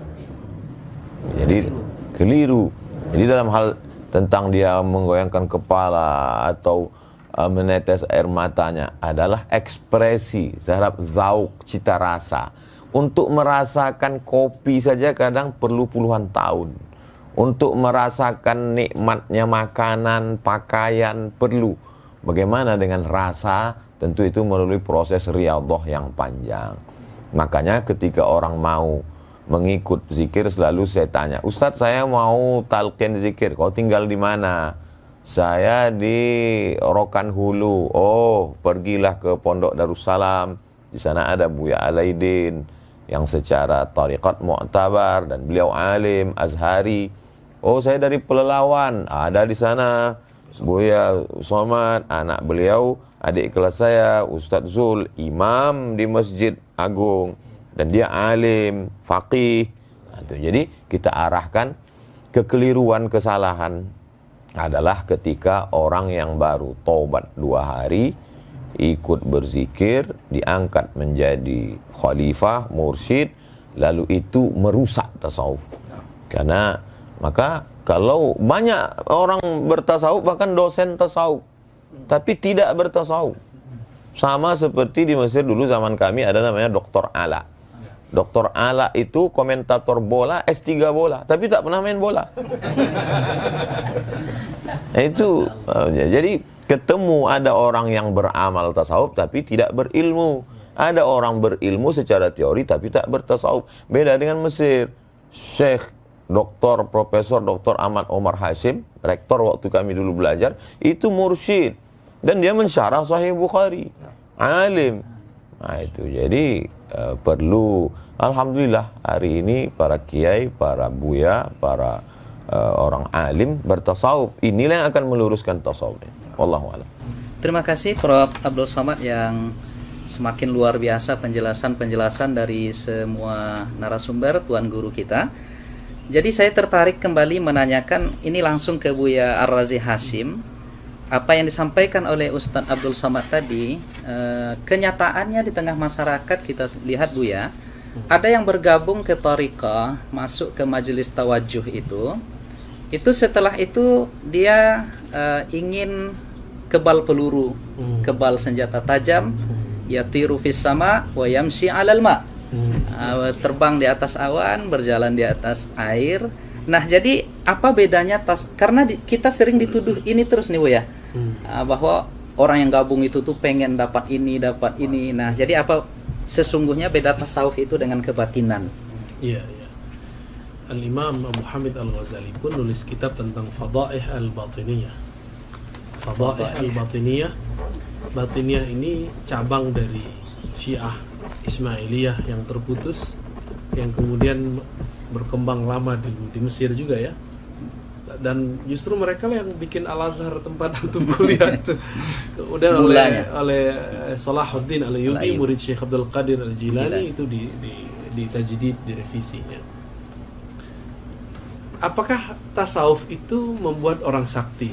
Jadi keliru. Jadi dalam hal tentang dia menggoyangkan kepala atau menetes air matanya adalah ekspresi terhadap zauk, cita rasa. Untuk merasakan kopi saja kadang perlu puluhan tahun. Untuk merasakan nikmatnya makanan, pakaian perlu. Bagaimana dengan rasa? Tentu itu melalui proses riyadhah yang panjang. Makanya ketika orang mau mengikut zikir selalu saya tanya, Ustadz saya mau talqin zikir, kau tinggal di mana? Saya di Rokan Hulu. Oh, pergilah ke Pondok Darussalam. Di sana ada Buya Alaidin yang secara tariqat mu'tabar dan beliau alim Azhari. Oh, saya dari Pelelawan, ada di sana Buya Somad, anak beliau, adik kelas saya Ustadz Zul, imam di Masjid Agung, dan dia alim, faqih. Jadi kita arahkan kekeliruan, kesalahan adalah ketika orang yang baru taubat 2 hari, ikut berzikir, diangkat menjadi khalifah, mursyid, lalu itu merusak tasawuf. Karena maka kalau banyak orang bertasawuf, bahkan dosen tasawuf, tapi tidak bertasawuf. Sama seperti di Mesir dulu zaman kami ada namanya Dr. Ala. Dr. Ala itu komentator bola, S3 bola, tapi tak pernah main bola. Itu jadi ketemu ada orang yang beramal tasawuf tapi tidak berilmu. Ada orang berilmu secara teori tapi tak bertasawuf. Beda dengan Mesir. Syekh Doktor, Profesor Dr. Ahmad Omar Hashim, rektor waktu kami dulu belajar, itu mursyid. Dan dia mensyarah Sahih Bukhari. Alim. Nah itu, jadi perlu, alhamdulillah hari ini para kiai, para buya, para orang alim bertasawuf. Inilah yang akan meluruskan tasawuf. Wallahu a'lam. Terima kasih Prof. Abdul Somad yang semakin luar biasa penjelasan-penjelasan dari semua narasumber, Tuan Guru kita. Jadi saya tertarik kembali menanyakan ini langsung ke Buya Ar-Razi Hashim. Apa yang disampaikan oleh Ustadz Abdul Somad tadi, kenyataannya di tengah masyarakat kita lihat Buya, ada yang bergabung ke thariqah, masuk ke majelis tawajuh itu setelah itu dia ingin kebal peluru, kebal senjata tajam, yatiru fis sama wa yamshi 'alal ma. Terbang di atas awan, berjalan di atas air. Nah, jadi apa bedanya karena kita sering dituduh ini terus nih, Bu ya. Bahwa orang yang gabung itu tuh pengen dapat ini. Nah, jadi apa sesungguhnya beda tasawuf itu dengan kebatinan? Iya. Al-Imam Abu Hamid Al-Ghazali pun nulis kitab tentang Fadaih Al-Batiniyah. Fadaih Al-Batiniyah. Batiniyah ini cabang dari Syiah Ismailiyah yang terputus, yang kemudian berkembang lama di Mesir juga ya. Dan justru mereka lah yang bikin Al-Azhar tempat untuk kuliah itu. Kemudian oleh Salahuddin Al-Ayyubi, murid Syekh Abdul Qadir Al-Jilani, itu di tajdid, direvisinya. Apakah tasawuf itu membuat orang sakti?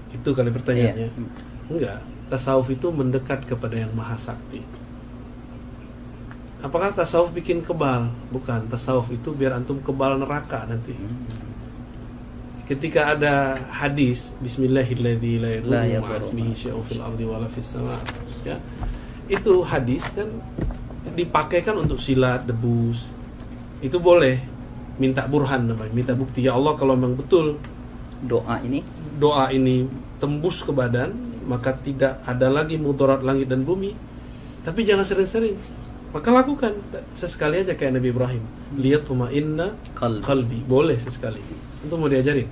Itu kali pertanyaannya. Enggak, tasawuf itu mendekat kepada yang maha sakti. Apakah tasawuf bikin kebal? Bukan, tasawuf itu biar antum kebal neraka nanti. Ketika ada hadis Bismillahirrahmanirrahim la yadurru ma'asmihi syai'un fil ardi wala fis sama', ya. Itu hadis kan dipakai kan untuk silat, debus. Itu boleh minta burhan namanya, minta bukti. Ya Allah, kalau memang betul doa ini tembus ke badan, maka tidak ada lagi mudarat langit dan bumi. Tapi jangan sering-sering. Maka lakukan sesekali aja kayak Nabi Ibrahim. Lihat inna qalbi. Boleh sesekali. Itu mau diajarin?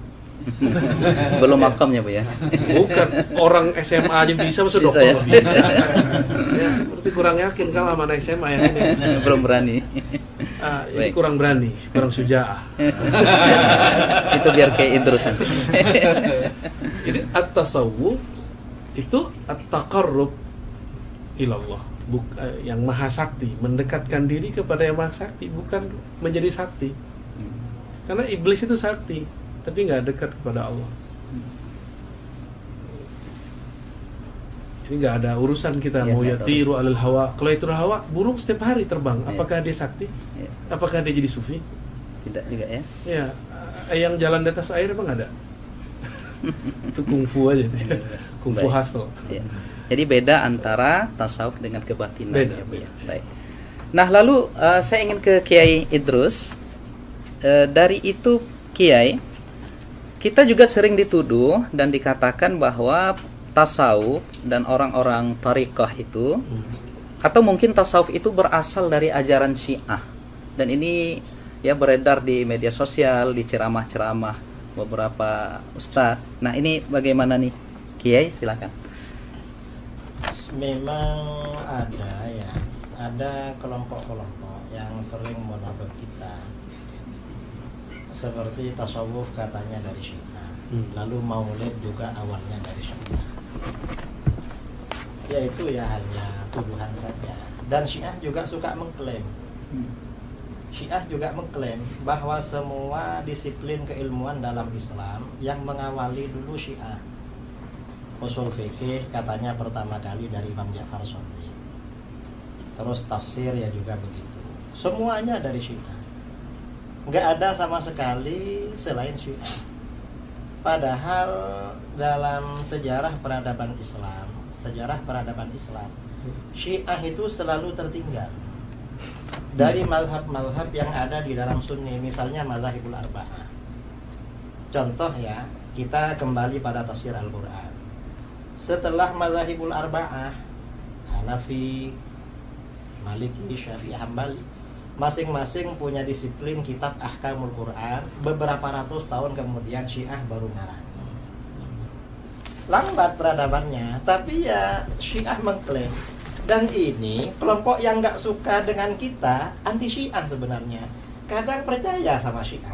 Belum makamnya, Bu ya. Bukan, orang SMA aja bisa, masa dokter ya? bisa. Ya, berarti kurang yakin kalau sama anak SMA yang ini. Belum berani. Ini kurang berani, kurang sujaah. Itu biar kayak Idrus nanti. Jadi at-tasawuf itu at-taqarrub ilallah, yang maha sakti, mendekatkan diri kepada yang maha sakti, bukan menjadi sakti. Karena iblis itu sakti, tapi nggak dekat kepada Allah. Ini nggak ada urusan kita mau yatiru alal hawa. Kalau itu hawa, burung setiap hari terbang. Apakah dia sakti? Apakah dia jadi sufi? Tidak juga ya. Ya, yang jalan di atas air emang ada? Itu kungfu aja itu. Kungfu hustle. Ya. Jadi beda antara tasawuf dengan kebatinan. Beda. Baik. Nah, lalu saya ingin ke Kiai Idrus. Dari itu Kiai, kita juga sering dituduh dan dikatakan bahwa tasawuf dan orang-orang tariqah itu, atau mungkin tasawuf itu berasal dari ajaran Syiah. Dan ini ya beredar di media sosial, di ceramah-ceramah beberapa ustadz. Nah, ini bagaimana nih Kiai, silakan. Memang ada kelompok-kelompok yang sering menabrak kita, seperti tasawuf katanya dari Syiah, lalu maulid juga awalnya dari Syiah. Ya itu ya hanya tuduhan saja. Dan Syiah juga suka mengklaim, bahwa semua disiplin keilmuan dalam Islam yang mengawali dulu Syiah. Usul fikih katanya pertama kali dari Imam Ja'far Shadiq. Terus tafsir ya juga begitu. Semuanya dari Syiah. Nggak ada sama sekali selain Syiah. Padahal dalam sejarah peradaban Islam, Syiah itu selalu tertinggal dari mazhab-mazhab yang ada di dalam Sunni, misalnya mazhabul arba'ah. Contoh ya, kita kembali pada tafsir Al-Quran. Setelah mazhabul arba'ah, Hanafi, Maliki, Syafi'i, Hambali, masing-masing punya disiplin kitab Ahkamul Quran. Beberapa ratus tahun kemudian Syiah baru ngarang. Lambat peradabannya, tapi ya Syiah mengklaim. Dan ini kelompok yang nggak suka dengan kita, anti Syiah sebenarnya. Kadang percaya sama Syiah.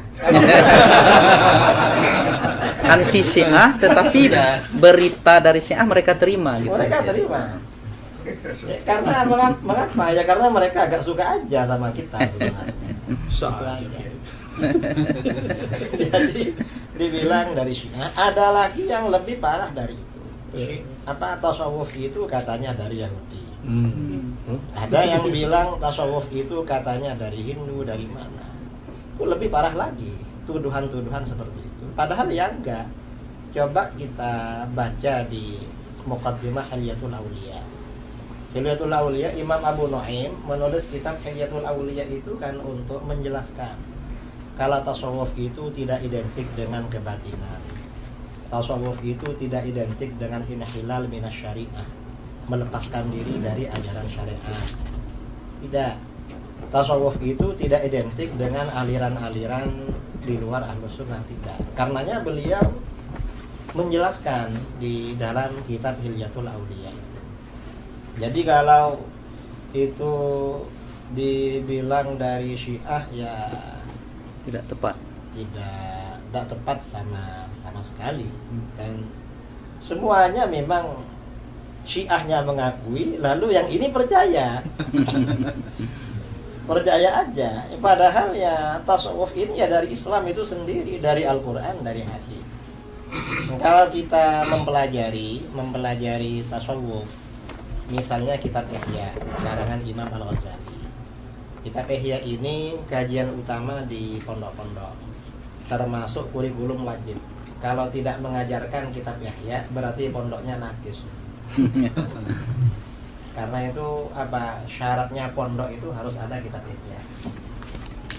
Anti Syiah, tetapi berita dari Syiah mereka terima gitu. Mereka terima. Ya, karena mengapa? Ya karena mereka agak suka aja sama kita sebenarnya. Jadi dibilang dari Syiah. Ada lagi yang lebih parah dari itu. Tasawuf itu katanya dari Yahudi. Ada yang bilang tasawuf itu katanya dari Hindu, dari mana. Itu lebih parah lagi, tuduhan-tuduhan seperti itu. Padahal ya enggak. Coba kita baca di Muqaddimah Hilyatul Auliya. Hilyatul Auliya, Imam Abu Nuaim menulis kitab Hilyatul Auliya itu kan untuk menjelaskan kalau tasawuf itu tidak identik dengan kebatinan. Tasawuf itu tidak identik dengan inhilal minas syariah, melepaskan diri dari ajaran syariat. Tidak. Tasawuf itu tidak identik dengan aliran-aliran di luar Ahlus Sunnah, tidak. Karenanya beliau menjelaskan di dalam kitab Hilyatul Auliya. Jadi kalau itu dibilang dari Syiah ya Tidak tepat. tidak tepat sama sekali. Dan semuanya memang Syiahnya mengakui, lalu yang ini percaya. Percaya aja. Padahal ya tasawuf ini ya dari Islam itu sendiri, dari Al-Quran, dari hadis. Kalau kita mempelajari tasawuf, misalnya kitab Ihya karangan Imam Al-Ghazali. Kitab Ihya ini kajian utama di pondok-pondok, termasuk kurikulum wajib. Kalau tidak mengajarkan kitab Ihya berarti pondoknya nakis. Karena itu syaratnya pondok itu harus ada kitab Ihya.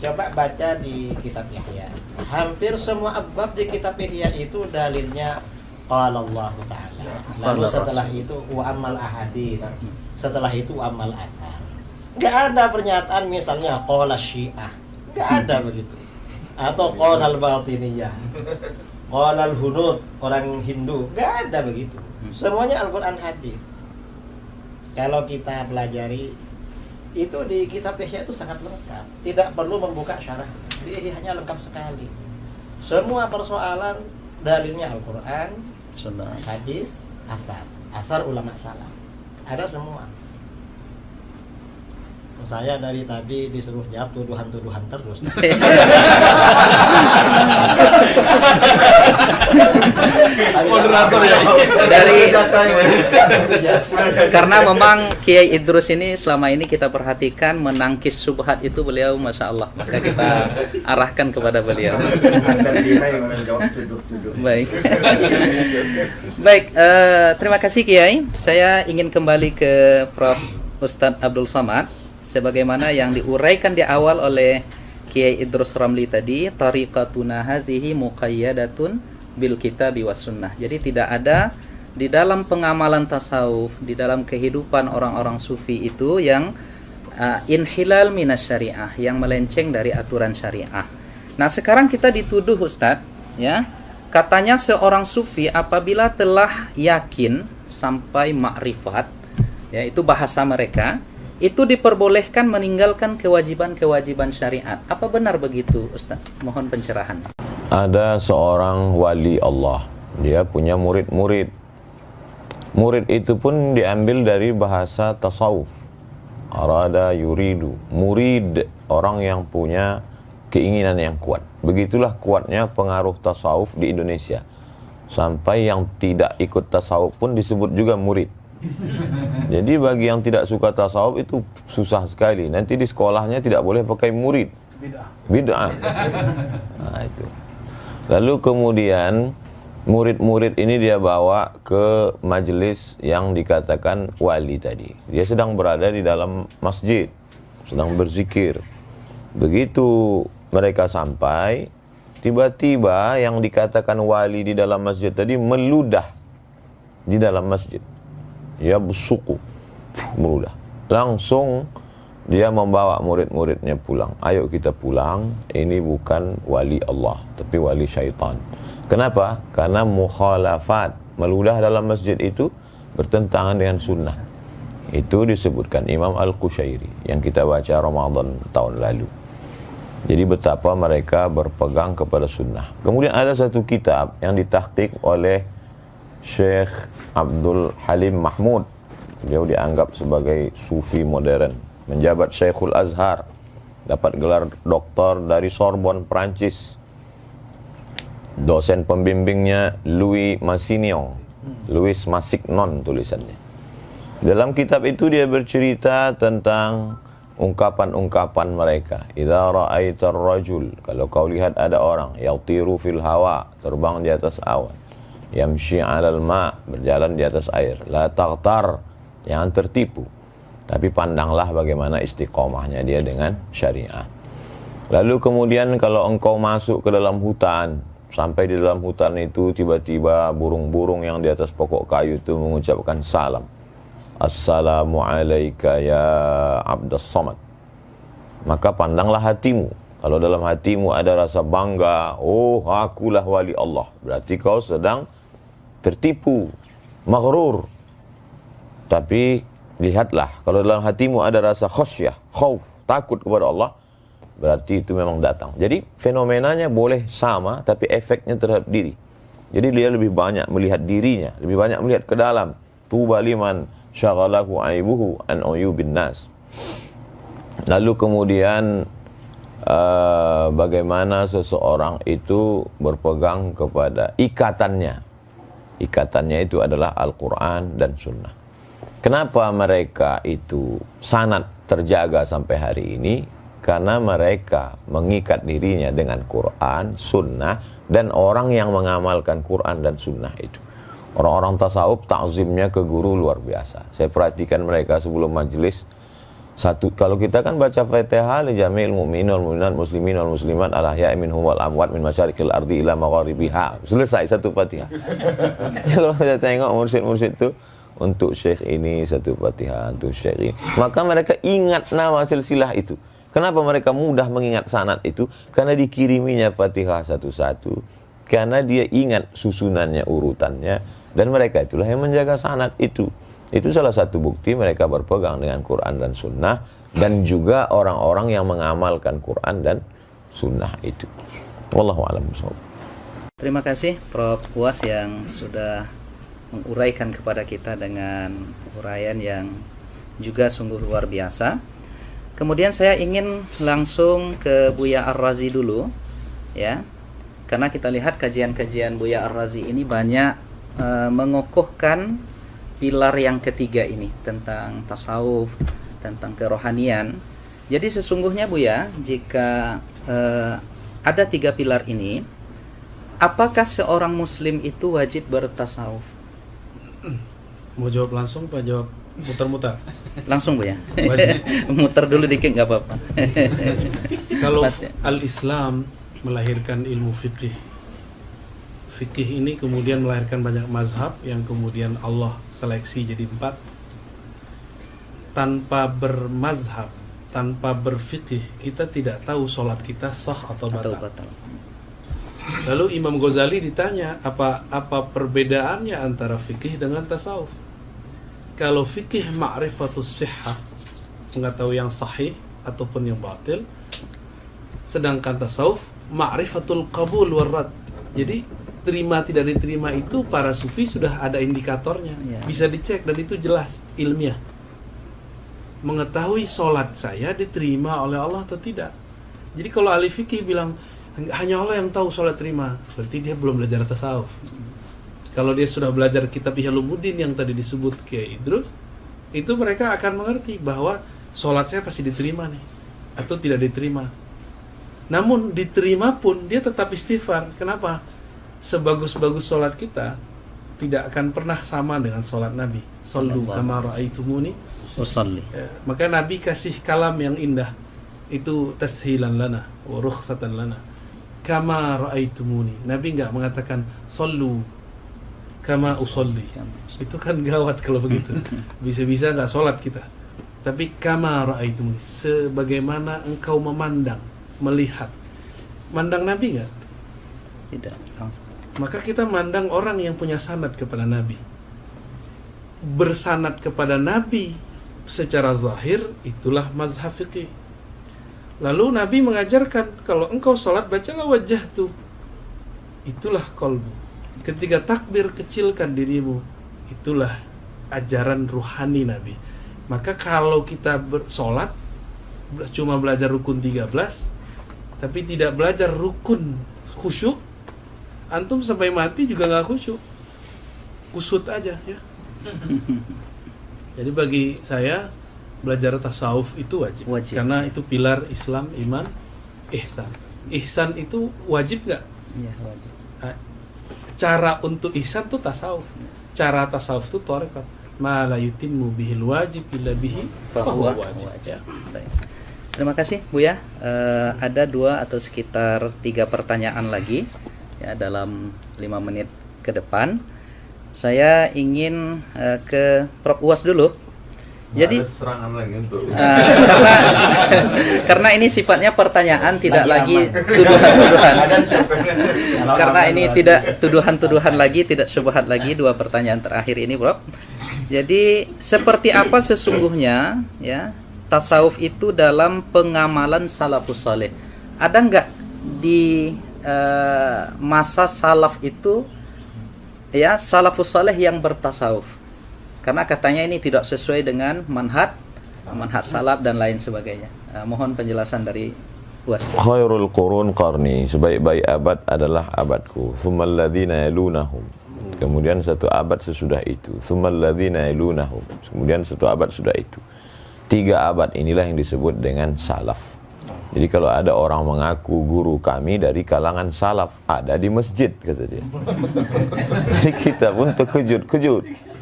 Coba baca di kitab Ihya. Hampir semua abwab di kitab Ihya itu dalilnya qala Allah Ta'ala. Lalu setelah itu wa amal ahadits. Setelah itu amal athar. Enggak ada pernyataan misalnya qala Syiah. Enggak ada begitu. Atau qala al-batiniyah. Qala al-hunud, orang Hindu. Enggak ada begitu. Semuanya Al-Qur'an hadis. Kalau kita pelajari itu di kitab Ihya itu sangat lengkap. Tidak perlu membuka syarah. Di Ihya hanya lengkap sekali. Semua persoalan dalilnya Al-Qur'an, Sunnah. hadis, asar ulama salaf. Ada semua. Saya dari tadi disuruh jawab tuduhan-tuduhan terus. Moderator ya. Karena memang Kiai Idrus ini selama ini kita perhatikan menangkis subhat itu beliau Masya Allah, maka kita arahkan kepada beliau. Baik. Baik, terima kasih Kiai. Saya ingin kembali ke Prof. Ustadz Abdul Somad. Sebagaimana yang diuraikan di awal oleh Kiai Idrus Ramli tadi, tariqatuna hazihi muqayyadatun bil kitabi was sunnah. Jadi tidak ada di dalam pengamalan tasawuf, di dalam kehidupan orang-orang sufi itu yang inhilal minas syariah, yang melenceng dari aturan syariah. Nah, sekarang kita dituduh Ustadz, ya. Katanya seorang sufi apabila telah yakin sampai makrifat, ya itu bahasa mereka, itu diperbolehkan meninggalkan kewajiban-kewajiban syariat. Apa benar begitu, Ustaz? Mohon pencerahan. Ada seorang wali Allah, dia punya murid-murid. Murid itu pun diambil dari bahasa tasawuf. Arada yuridu, murid, orang yang punya keinginan yang kuat. Begitulah kuatnya pengaruh tasawuf di Indonesia. Sampai yang tidak ikut tasawuf pun disebut juga murid. Jadi bagi yang tidak suka tasawuf itu susah sekali. Nanti di sekolahnya tidak boleh pakai murid. Bid'ah. Nah, itu. Lalu kemudian murid-murid ini dia bawa ke majelis yang dikatakan wali tadi. Dia sedang berada di dalam masjid, sedang berzikir. Begitu mereka sampai, tiba-tiba yang dikatakan wali di dalam masjid tadi meludah di dalam masjid. Ya busuku, meludah. Langsung dia membawa murid-muridnya pulang. Ayo kita pulang, ini bukan wali Allah, tapi wali syaitan. Kenapa? Karena mukhalafat, meludah dalam masjid itu bertentangan dengan sunnah. Itu disebutkan Imam Al-Qushairi yang kita baca Ramadan tahun lalu. Jadi betapa mereka berpegang kepada sunnah. Kemudian ada satu kitab yang ditahqiq oleh Syekh Abdul Halim Mahmud. Dia dianggap sebagai sufi modern, menjabat Syekhul Azhar, dapat gelar doktor dari Sorbonne, Prancis. Dosen pembimbingnya Louis Massignon, Louis Massignon tulisannya. Dalam kitab itu dia bercerita tentang ungkapan-ungkapan mereka. Idza ra'aitar rajul, kalau kau lihat ada orang yatiru fil hawa, terbang di atas awan. yamshi 'alal ma', berjalan di atas air. La taghtar, jangan tertipu. Tapi pandanglah bagaimana istiqomahnya dia dengan syariah. Lalu kemudian kalau engkau masuk ke dalam hutan, sampai di dalam hutan itu tiba-tiba burung-burung yang di atas pokok kayu itu mengucapkan salam. Assalamu alayka ya Abdus Samad. Maka pandanglah hatimu. Kalau dalam hatimu ada rasa bangga, oh akulah wali Allah, berarti kau sedang tertipu, maghrur. Tapi lihatlah, kalau dalam hatimu ada rasa khasyah, khauf, takut kepada Allah, berarti itu memang datang. Jadi fenomenanya boleh sama, tapi efeknya terhadap diri. Jadi dia lebih banyak melihat dirinya, lebih banyak melihat ke dalam. Tuba liman syaghalahu aibuhu an uyubin nas. Lalu kemudian bagaimana seseorang itu berpegang kepada ikatannya. Ikatannya itu adalah Al-Quran dan Sunnah. Kenapa mereka itu sanad terjaga sampai hari ini? Karena mereka mengikat dirinya dengan Quran, Sunnah, dan orang yang mengamalkan Quran dan Sunnah itu. Orang-orang tasawuf takzimnya ke guru luar biasa. Saya perhatikan mereka sebelum majelis. Kalau kita kan baca Fatihah li jami'il mu'minin wal mu'minat muslimin wal muslimat al ahya'i minhum wal amwat min masyariqil ardi ila magharibiha. Selesai satu Fatihah. Kalau kita tengok mursyid-mursyid itu, untuk syekh ini satu Fatihah, untuk syekh ini. Maka mereka ingat nama silsilah itu. Kenapa mereka mudah mengingat sanad itu? Karena dikiriminya Fatihah satu-satu. Karena dia ingat susunannya, urutannya. Dan mereka itulah yang menjaga sanad itu. Itu salah satu bukti mereka berpegang dengan Quran dan Sunnah. Dan juga orang-orang yang mengamalkan Quran dan Sunnah itu. Wallahu a'lam bishawab. Terima kasih Prof. Puas yang sudah menguraikan kepada kita dengan uraian yang juga sungguh luar biasa. Kemudian saya ingin langsung ke Buya Ar-Razi dulu, ya, karena kita lihat kajian-kajian Buya Ar-Razi ini banyak mengokohkan pilar yang ketiga ini tentang tasawuf, tentang kerohanian. Jadi sesungguhnya Buya, jika ada 3 pilar ini, apakah seorang Muslim itu wajib bertasawuf? Mau jawab langsung, Pak? Jawab muter-muter. Langsung Bu ya. Muter dulu dikit nggak apa-apa. Kalau al-Islam melahirkan ilmu fikih, fikih ini kemudian melahirkan banyak mazhab yang kemudian Allah seleksi jadi 4. Tanpa bermazhab, tanpa berfikih, kita tidak tahu sholat kita sah atau batal. Lalu Imam Ghazali ditanya apa perbedaannya antara fikih dengan tasawuf. Kalau fikih ma'rifatus sihhah, mengetahui yang sahih ataupun yang batil, sedangkan tasawuf ma'rifatul qabul warrad. Jadi terima tidak diterima itu para sufi sudah ada indikatornya, bisa dicek dan itu jelas ilmiah. Mengetahui sholat saya diterima oleh Allah atau tidak. Jadi kalau ahli fikih bilang hanya Allah yang tahu sholat terima, berarti dia belum belajar tasawuf. Kalau dia sudah belajar kitab Ihya Ulumuddin yang tadi disebut Kiai Idrus, itu mereka akan mengerti bahwa sholat saya pasti diterima nih, atau tidak diterima. Namun diterima pun dia tetap istighfar. Kenapa? Sebagus-bagus sholat kita tidak akan pernah sama dengan sholat Nabi. Sallu kama ra'aitumuni usalli. Maka Nabi kasih kalam yang indah, itu tashilan lana wa rukhsatan lana. Kama ra'aitumuni. Nabi enggak mengatakan sallu kama usolli. Itu kan gawat kalau begitu. Bisa-bisa enggak sholat kita. Tapi kama ra'aitumuni, sebagaimana engkau memandang, melihat. Mandang Nabi enggak? Tidak, langsung. Maka kita mandang orang yang punya sanad kepada Nabi. Bersanad kepada Nabi secara zahir, itulah mazhab fikih. Lalu Nabi mengajarkan, kalau engkau sholat, bacalah wajah tuh. Itulah qalbu. Ketika takbir, kecilkan dirimu. Itulah ajaran ruhani Nabi. Maka kalau kita sholat, cuma belajar rukun 13, tapi tidak belajar rukun khusyuk, antum sampai mati juga gak khusyuk. Kusut aja ya. Jadi bagi saya, belajar tasawuf itu wajib. Karena itu pilar Islam, iman, ihsan. Ihsan itu wajib gak? Iya, wajib. cara untuk ihsan tuh tasawuf. Cara tasawuf tuh tarekat. Ma la yutimmu bihil wajib illa bihi fahuwa wajib. Ya. Baik. Terima kasih Buya. Ada 2 atau sekitar 3 pertanyaan lagi ya dalam 5 menit ke depan. Saya ingin ke Prof Uwas dulu. Jadi ada serangan lagi untuk karena ini sifatnya pertanyaan, tidak lagi tuduhan-tuduhan. Karena ini tidak tuduhan-tuduhan lagi, tidak syubhat lagi. 2 pertanyaan terakhir ini, Prof. Jadi seperti apa sesungguhnya ya tasawuf itu dalam pengamalan salafus saleh? Ada nggak di masa salaf itu ya salafus saleh yang bertasawuf? Karena katanya ini tidak sesuai dengan manhaj salaf dan lain sebagainya. Mohon penjelasan dari Uwas. Khairul qurun qarni, sebaik-baik abad adalah abadku. Tsummal ladzina yalunahum. Kemudian 1 abad sesudah itu. Tsummal ladzina yalunahum. Kemudian 1 abad sudah itu. 3 abad inilah yang disebut dengan salaf. Jadi kalau ada orang mengaku guru kami dari kalangan salaf, ada di masjid, kata dia. Jadi kita pun terkejut-kejut.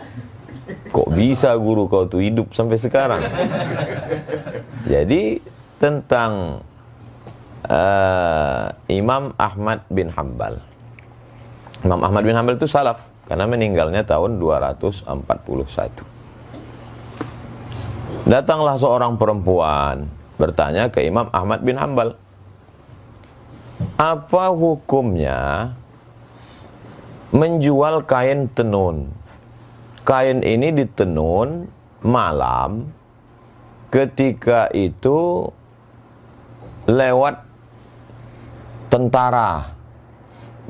Kok bisa guru kau tuh hidup sampai sekarang? Jadi tentang Imam Ahmad bin Hanbal. Imam Ahmad bin Hanbal itu salaf karena meninggalnya tahun 241. Datanglah seorang perempuan bertanya ke Imam Ahmad bin Hanbal, apa hukumnya menjual kain tenun? Kain ini ditenun malam, ketika itu lewat tentara,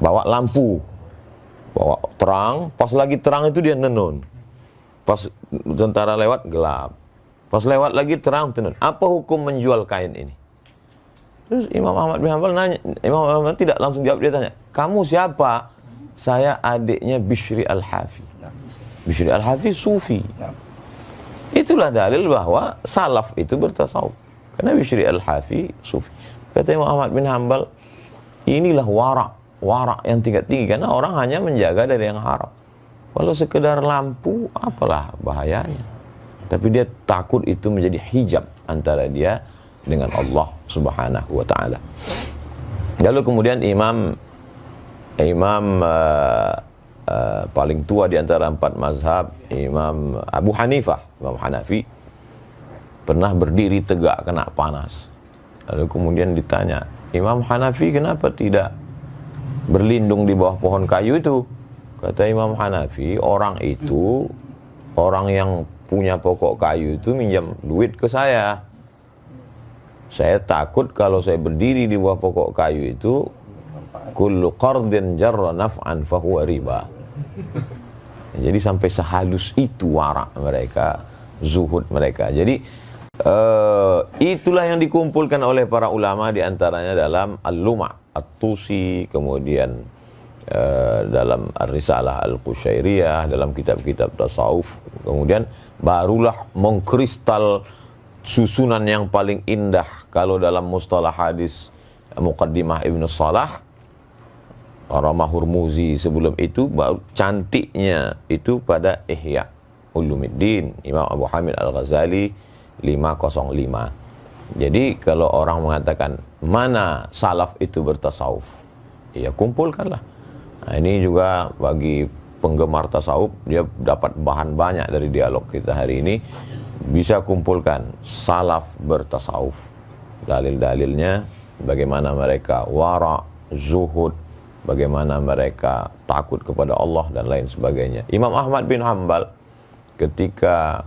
bawa lampu, bawa terang, pas lagi terang itu dia nenun, pas tentara lewat gelap, pas lewat lagi terang tenun. Apa hukum menjual kain ini? Terus Imam Ahmad bin Hanbal nanya, Imam Ahmad tidak langsung jawab, dia tanya, kamu siapa? Saya adiknya Bishri Al-Hafi. Bishri Al-Hafi sufi. Itulah dalil bahwa salaf itu bertasawuf. Karena Bishri Al-Hafi sufi. Kata Imam Ahmad bin Hanbal, inilah warak yang tinggi, karena orang hanya menjaga dari yang haram. Kalau sekedar lampu, apalah bahayanya. Tapi dia takut itu menjadi hijab antara dia dengan Allah Subhanahu wa ta'ala. Lalu kemudian imam paling tua di antara 4 mazhab, Imam Abu Hanifah, Imam Hanafi, pernah berdiri tegak kena panas. Lalu kemudian ditanya, Imam Hanafi kenapa tidak berlindung di bawah pohon kayu itu? Kata Imam Hanafi, orang yang punya pokok kayu itu minjam duit ke saya. Saya takut kalau saya berdiri di bawah pokok kayu itu, kullu qardin jarra naf'an fahuwa riba. Jadi sampai sehalus itu warak mereka, zuhud mereka. Jadi itulah yang dikumpulkan oleh para ulama, diantaranya dalam Al-Luma' At-Tusi, kemudian dalam Ar-Risalah Al-Qushairiyah, dalam kitab-kitab tasawuf. Kemudian barulah mengkristal susunan yang paling indah kalau dalam mustalah hadis Muqaddimah Ibn Salah, Ramah Hurmuzi sebelum itu, baru cantiknya itu pada Ihya Ulumuddin Imam Abu Hamid Al-Ghazali 505. Jadi kalau orang mengatakan mana salaf itu bertasawuf, ya kumpulkanlah. Nah, ini juga bagi penggemar tasawuf, dia dapat bahan banyak dari dialog kita hari ini. Bisa kumpulkan salaf bertasawuf, dalil-dalilnya, bagaimana mereka wara, zuhud, bagaimana mereka takut kepada Allah dan lain sebagainya. Imam Ahmad bin Hanbal ketika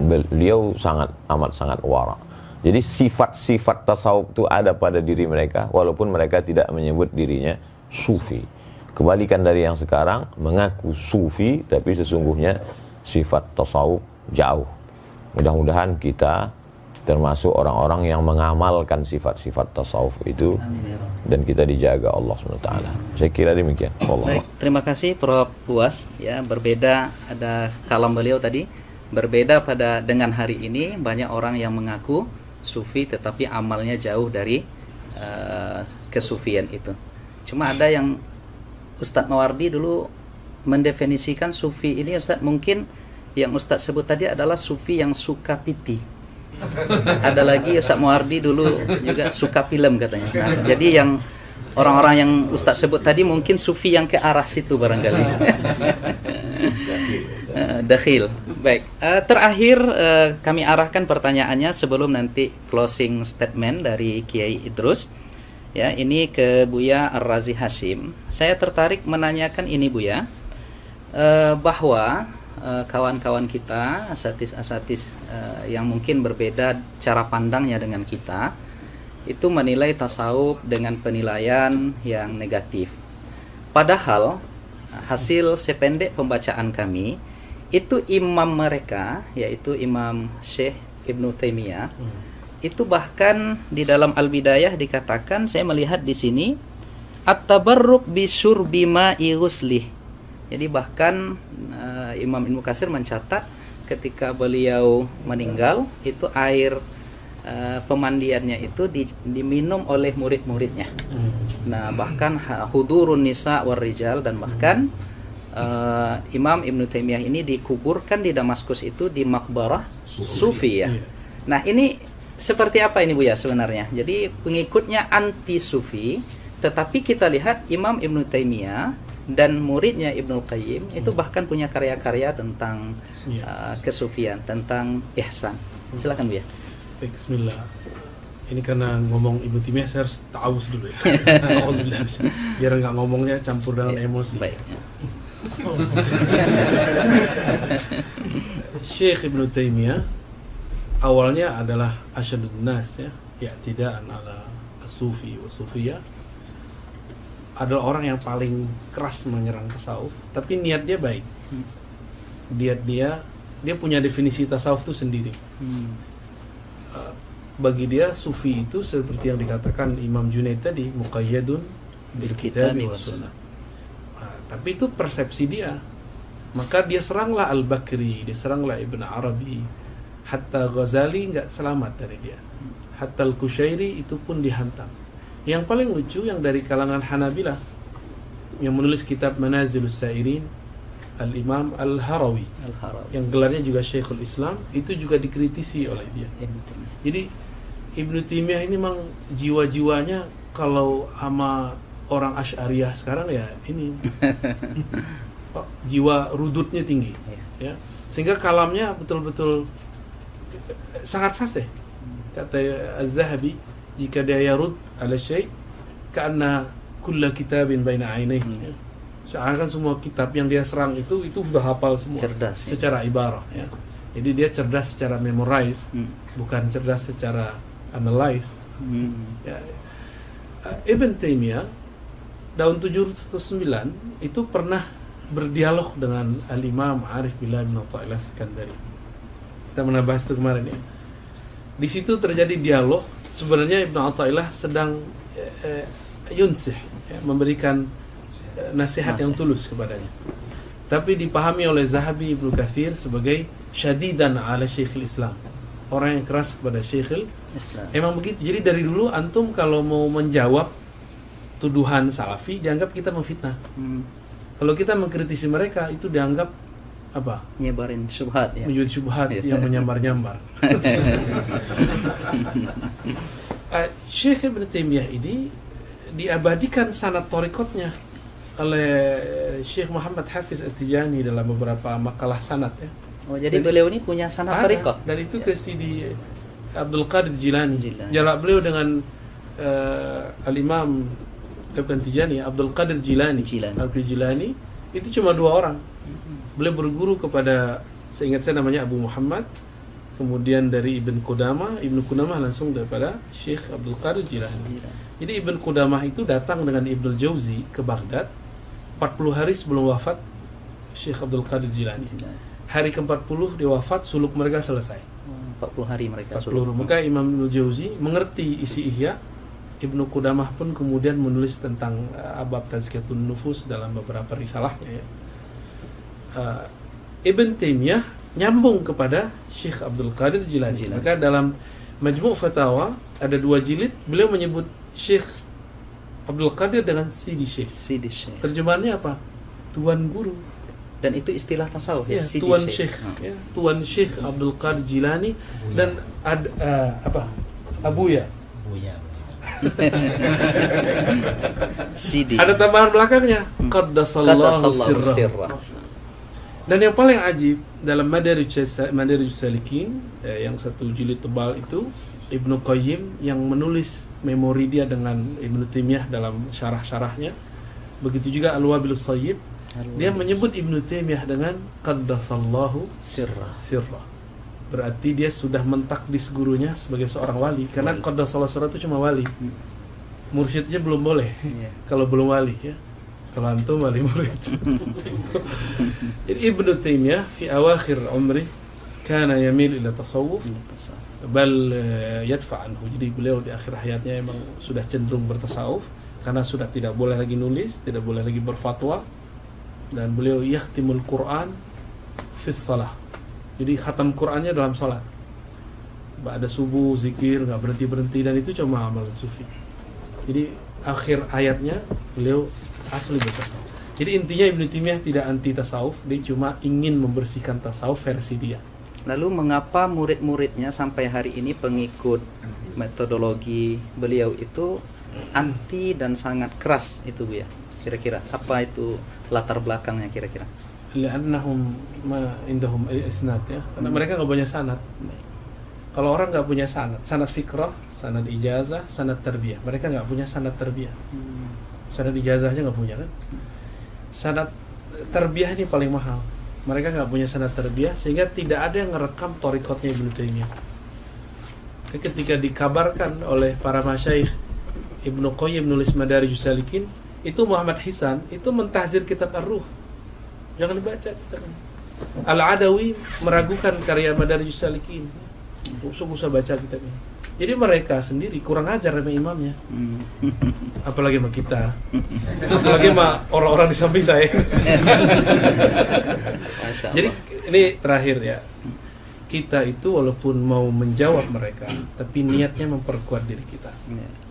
beliau amat sangat wara. Jadi sifat-sifat tasawuf itu ada pada diri mereka, walaupun mereka tidak menyebut dirinya sufi. Kebalikan dari yang sekarang, mengaku sufi tapi sesungguhnya sifat tasawuf jauh. Mudah-mudahan kita termasuk orang-orang yang mengamalkan sifat-sifat tasawuf itu. Amin, ya Allah. Dan kita dijaga Allah SWT. Saya kira demikian. Allah. Baik, terima kasih Prof. Uwas. Ya, berbeda, ada kalam beliau tadi, berbeda dengan hari ini, banyak orang yang mengaku sufi tetapi amalnya jauh dari kesufian itu. Cuma ada yang Ustadz Mawardi dulu mendefinisikan sufi ini, Ustadz, mungkin yang Ustadz sebut tadi adalah sufi yang suka piti. Ada lagi Ustadz Mawardi dulu juga suka film katanya. Nah, jadi yang orang-orang yang Ustadz sebut tadi mungkin sufi yang ke arah situ barangkali. Dakhil. Baik, terakhir kami arahkan pertanyaannya sebelum nanti closing statement dari Kiai Idrus. Ya, ini ke Buya Ar-Razi Hashim. Saya tertarik menanyakan ini, Buya, bahwa kawan-kawan kita, asatis-asatis yang mungkin berbeda cara pandangnya dengan kita, itu menilai tasawuf dengan penilaian yang negatif. Padahal hasil sependek pembacaan kami, itu imam mereka, yaitu Imam Syekh Ibnu Taimiyah, itu bahkan di dalam Al-Bidayah dikatakan, saya melihat di sini, at-tabarruk bisyurbi ma'i ghuslih. Jadi bahkan Imam Ibnu Katsir mencatat ketika beliau meninggal, itu air pemandiannya itu diminum oleh murid-muridnya. Nah, bahkan hudurun nisa war rijal, dan bahkan Imam Ibnu Taimiyah ini dikuburkan di Damaskus itu di makbarah sufi ya. Nah, ini seperti apa ini, Buya, sebenarnya? Jadi pengikutnya anti sufi, tetapi kita lihat Imam Ibnu Taimiyah dan muridnya Ibnul Qayyim itu bahkan punya karya-karya tentang kesufian, tentang ihsan. Silakan, Buya. Bismillah. Ini karena ngomong Ibnu Taimiyah saya harus ta'awuz dulu ya. Biar nggak ngomongnya campur dengan emosi. Baik. Syekh Ibnu Taimiyah awalnya adalah asyadun nas ya, i'tidaan ala as-sufi wa sufiyah. Adalah orang yang paling keras menyerang tasawuf, tapi niat dia baik. Dia punya definisi tasawuf itu sendiri. Bagi dia sufi itu seperti yang dikatakan Imam Junaid tadi, muqayyadun bil kitab wa sunnah. Tapi itu persepsi dia. Maka dia seranglah Al-Bakri, dia seranglah Ibn Arabi. Hatta Ghazali nggak selamat dari dia. Hatta Al-Kushairi itu pun dihantam. Yang paling lucu yang dari kalangan Hanabilah yang menulis kitab Manazilus Sairin, Al-Imam Al-Harawi, yang gelarnya juga Syekhul Islam, itu juga dikritisi oleh dia. Jadi Ibnu Taimiyah ini memang jiwa-jiwanya kalau sama orang Asy'ariyah sekarang ya ini jiwa rudutnya tinggi ya. Sehingga kalamnya betul-betul sangat fasih. Kata Az-Zahabi, jika dia yarud ala syai' ka'anna kulla kitabin baina ainaihi. Seakan semua kitab yang dia serang itu sudah hafal semua. Cerdas, secara ibarah ya. Jadi dia cerdas secara memorize, bukan cerdas secara analyze. Ya. Ibn Taimiyah tahun 709 itu pernah berdialog dengan Al-Imam Arif Billah bin Athaillah Sekandari. Kita pernah bahas itu kemarin ya. Di situ terjadi dialog. Sebenarnya Ibn Athaillah sedang yunsih ya, memberikan nasihat yang tulus kepadanya. Tapi dipahami oleh Zahabi, Ibnu Katsir sebagai syadidan ala Syekhul Islam. Orang yang keras kepada Syekhul Islam. Emang begitu. Jadi dari dulu antum kalau mau menjawab tuduhan salafi dianggap kita memfitnah. Kalau kita mengkritisi mereka itu dianggap apa? Nyebarin syubhat ya. Menjual syubhat yang menyambar-nyambar. Syekh Ibn Taimiyah ini diabadikan sanad thariqatnya oleh Syekh Muhammad Hafiz At-Tijani dalam beberapa makalah sanad ya. Oh, jadi beliau ini punya sanad thariqat. Dan itu ke Sidi Abdul Qadir Jilani. Jarak beliau dengan Al-Imam Ibn Tijani, Abdul Qadir Jilani. Abdul Jilani itu cuma 2 orang. Beliau berguru kepada, seingat saya namanya Abu Muhammad, kemudian dari Ibn Qudamah langsung daripada Syekh Abdul Qadir Jilani. Jadi Ibn Qudamah itu datang dengan Ibnul Jauzi ke Baghdad 40 hari sebelum wafat Syekh Abdul Qadir Jilani. Hari ke-40 dia wafat, suluk mereka selesai. 40 hari mereka 40 suluk. Maka Imam Ibnul Jauzi mengerti isi Ihya. Ibnu Qudamah pun kemudian menulis tentang abab Tazkiyatun Nufus dalam beberapa risalahnya ya. Ibn Taimiyah nyambung kepada Syekh Abdul Qadir Jilani. Maka dalam Majmu' Fatawa ada 2 jilid, beliau menyebut Syekh Abdul Qadir dengan Sidi Syekh. Sidi Syekh. Terjemahannya apa? Tuan guru. Dan itu istilah tasawuf ya, Ya, Sidi Tuan Syekh. Syekh. Ya, Tuan Syekh Abdul Qadir Jilani dan Abuya. Buya. Sidi. Ada tambahan belakangnya. Qaddasallahu Qaddasallahu sirrah. sirrah. Dan yang paling ajib dalam Madarijus Salikin yang satu jilid tebal itu, Ibnu Qayyim yang menulis memori dia dengan Ibnu Taimiyah dalam syarah-syarahnya. Begitu juga Al-Wabilus Shayyib, dia menyebut Ibnu Taimiyah dengan Qaddasallahu Sirrah. sirrah. Berarti dia sudah mentakdis gurunya sebagai seorang wali, karena Qaddasallahu sirrah itu cuma wali. Mursyidnya belum boleh. Iya. Kalau belum wali ya. Kalau antum wali murid. Jadi Ibnu Taimiyah fi awakhir umri kana yamil ila tasawuf bal yadfa anhu. Jadi beliau di akhir hayatnya memang sudah cenderung bertasawuf karena sudah tidak boleh lagi nulis, tidak boleh lagi berfatwa, dan beliau yakhtimul Quran fi shalah. Jadi khatam Qurannya dalam salat. Ba'da subuh zikir enggak berhenti-berhenti, dan itu cuma amalan sufi. Jadi akhir hayatnya beliau asli bertasawuf. Jadi intinya Ibnu Taimiyah tidak anti tasawuf, dia cuma ingin membersihkan tasawuf versi dia. Lalu mengapa murid-muridnya sampai hari ini pengikut metodologi beliau itu anti dan sangat keras itu Bu ya? Kira-kira apa itu latar belakangnya kira-kira? Li'annahum ma indahum isnad ya. Karena mereka enggak punya sanad. Kalau orang enggak punya sanad fikrah, sanad ijazah, sanad tarbiyah. Mereka enggak punya sanad tarbiyah. Sanad ijazah aja enggak punya kan? Sanad tarbiyah ini paling mahal. Mereka enggak punya sanad tarbiyah sehingga tidak ada yang ngerekam thariqatnya Ibnu Taimiyah. Ketika dikabarkan oleh para masyayikh Ibnu Qayyim nulis Madarijus Salikin, itu Muhammad Hisan itu mentahzir kitab Ar-Ruh. Jangan dibaca kitabnya. Al-Adawi meragukan karya Madarijus Salikin. Usah baca kitabnya. Jadi mereka sendiri kurang ajar sama imamnya. Apalagi sama kita. Apalagi sama orang-orang di samping saya. Jadi ini terakhir ya. Kita itu walaupun mau menjawab mereka, tapi niatnya memperkuat diri kita.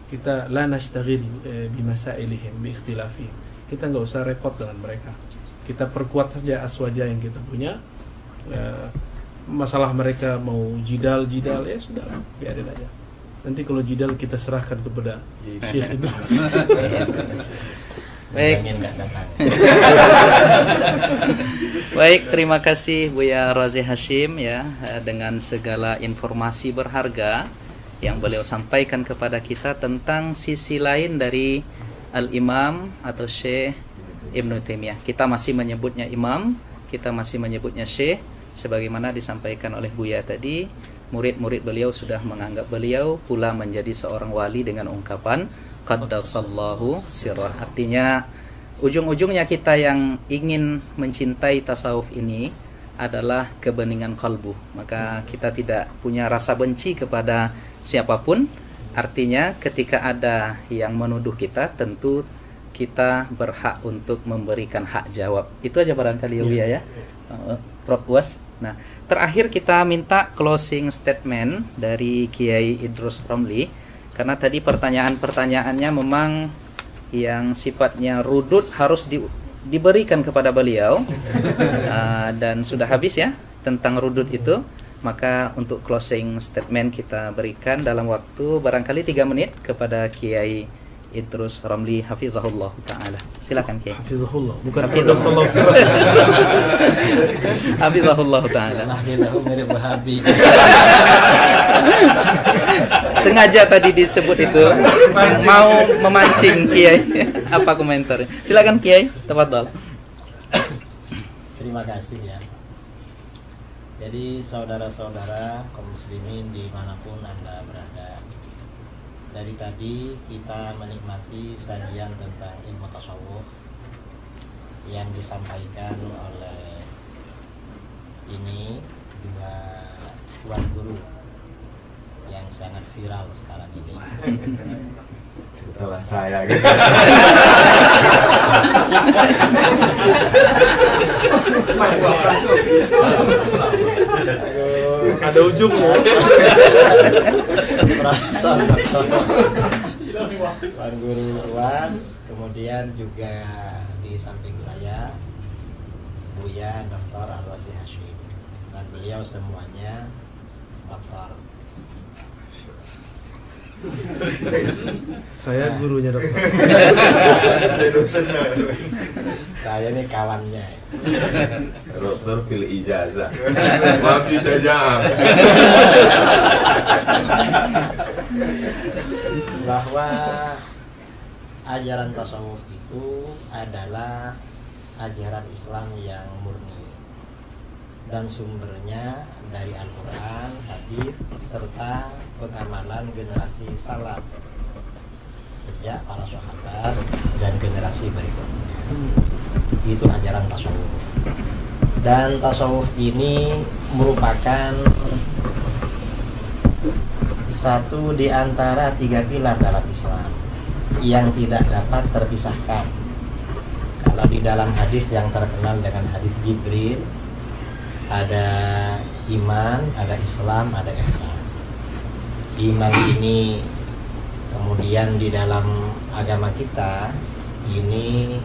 Kita la nashtaghil bimasailihim bi ikhtilafihim. Kita enggak usah repot dengan mereka. Kita perkuat saja aswaja yang kita punya. Masalah mereka mau jidal ya sudahlah, biarin aja. Nanti kalau jidal kita serahkan kepada Syekh Idrus. Baik. Baik, terima kasih Buya Razi Hashim ya, dengan segala informasi berharga yang beliau sampaikan kepada kita tentang sisi lain dari Al-Imam atau Syekh Ibnu Taimiyah. Kita masih menyebutnya imam, kita masih menyebutnya syekh, sebagaimana disampaikan oleh Buya tadi. Murid-murid beliau sudah menganggap beliau pula menjadi seorang wali dengan ungkapan Qaddasallahu sirrah. Artinya ujung-ujungnya kita yang ingin mencintai tasawuf ini adalah kebeningan kalbu. Maka kita tidak punya rasa benci kepada siapapun. Artinya ketika ada yang menuduh kita, tentu kita berhak untuk memberikan hak jawab. Itu aja barangkali ya. Prof. Was. Nah, terakhir kita minta closing statement dari Kiai Idrus Romli, karena tadi pertanyaan-pertanyaannya memang yang sifatnya rudud harus diberikan kepada beliau. Dan sudah habis ya tentang rudud itu. Maka untuk closing statement kita berikan dalam waktu barangkali 3 menit kepada Kiai Idrus Romli hafizahullah taala. Silakan Kiai. Hafizahullah, bukan Hafizahullah. Hafizahullah taala. Sengaja tadi disebut itu mau memancing Kiai. Apa komentarnya? Silakan Kiai, tafadhol. Terima kasih ya. Jadi saudara-saudara kaum muslimin dimanapun Anda berada, dari tadi kita menikmati sajian tentang ilmu tasawuf yang disampaikan oleh ini dua tuan guru yang sangat viral sekarang ini. Setelah saya gitu. Ada ujungnya. Tuan Guru UAS, kemudian juga di samping saya Buya Dr. Al-Wazi Hashim, dan beliau semuanya doktor. Saya gurunya dokter. Saya ini kawannya. Dokter pilih ijazah. Maaf saja. Bahwa ajaran tasawuf itu adalah ajaran Islam yang murni dan sumbernya dari Al-Quran, hadis, serta pengamalan generasi salaf sejak para sahabat dan generasi berikutnya. Itu ajaran tasawuf. Dan tasawuf ini merupakan satu di antara 3 pilar dalam Islam yang tidak dapat terpisahkan. Kalau di dalam hadis yang terkenal dengan hadis Jibril, ada iman, ada Islam, ada ihsan. Iman ini kemudian di dalam agama kita ini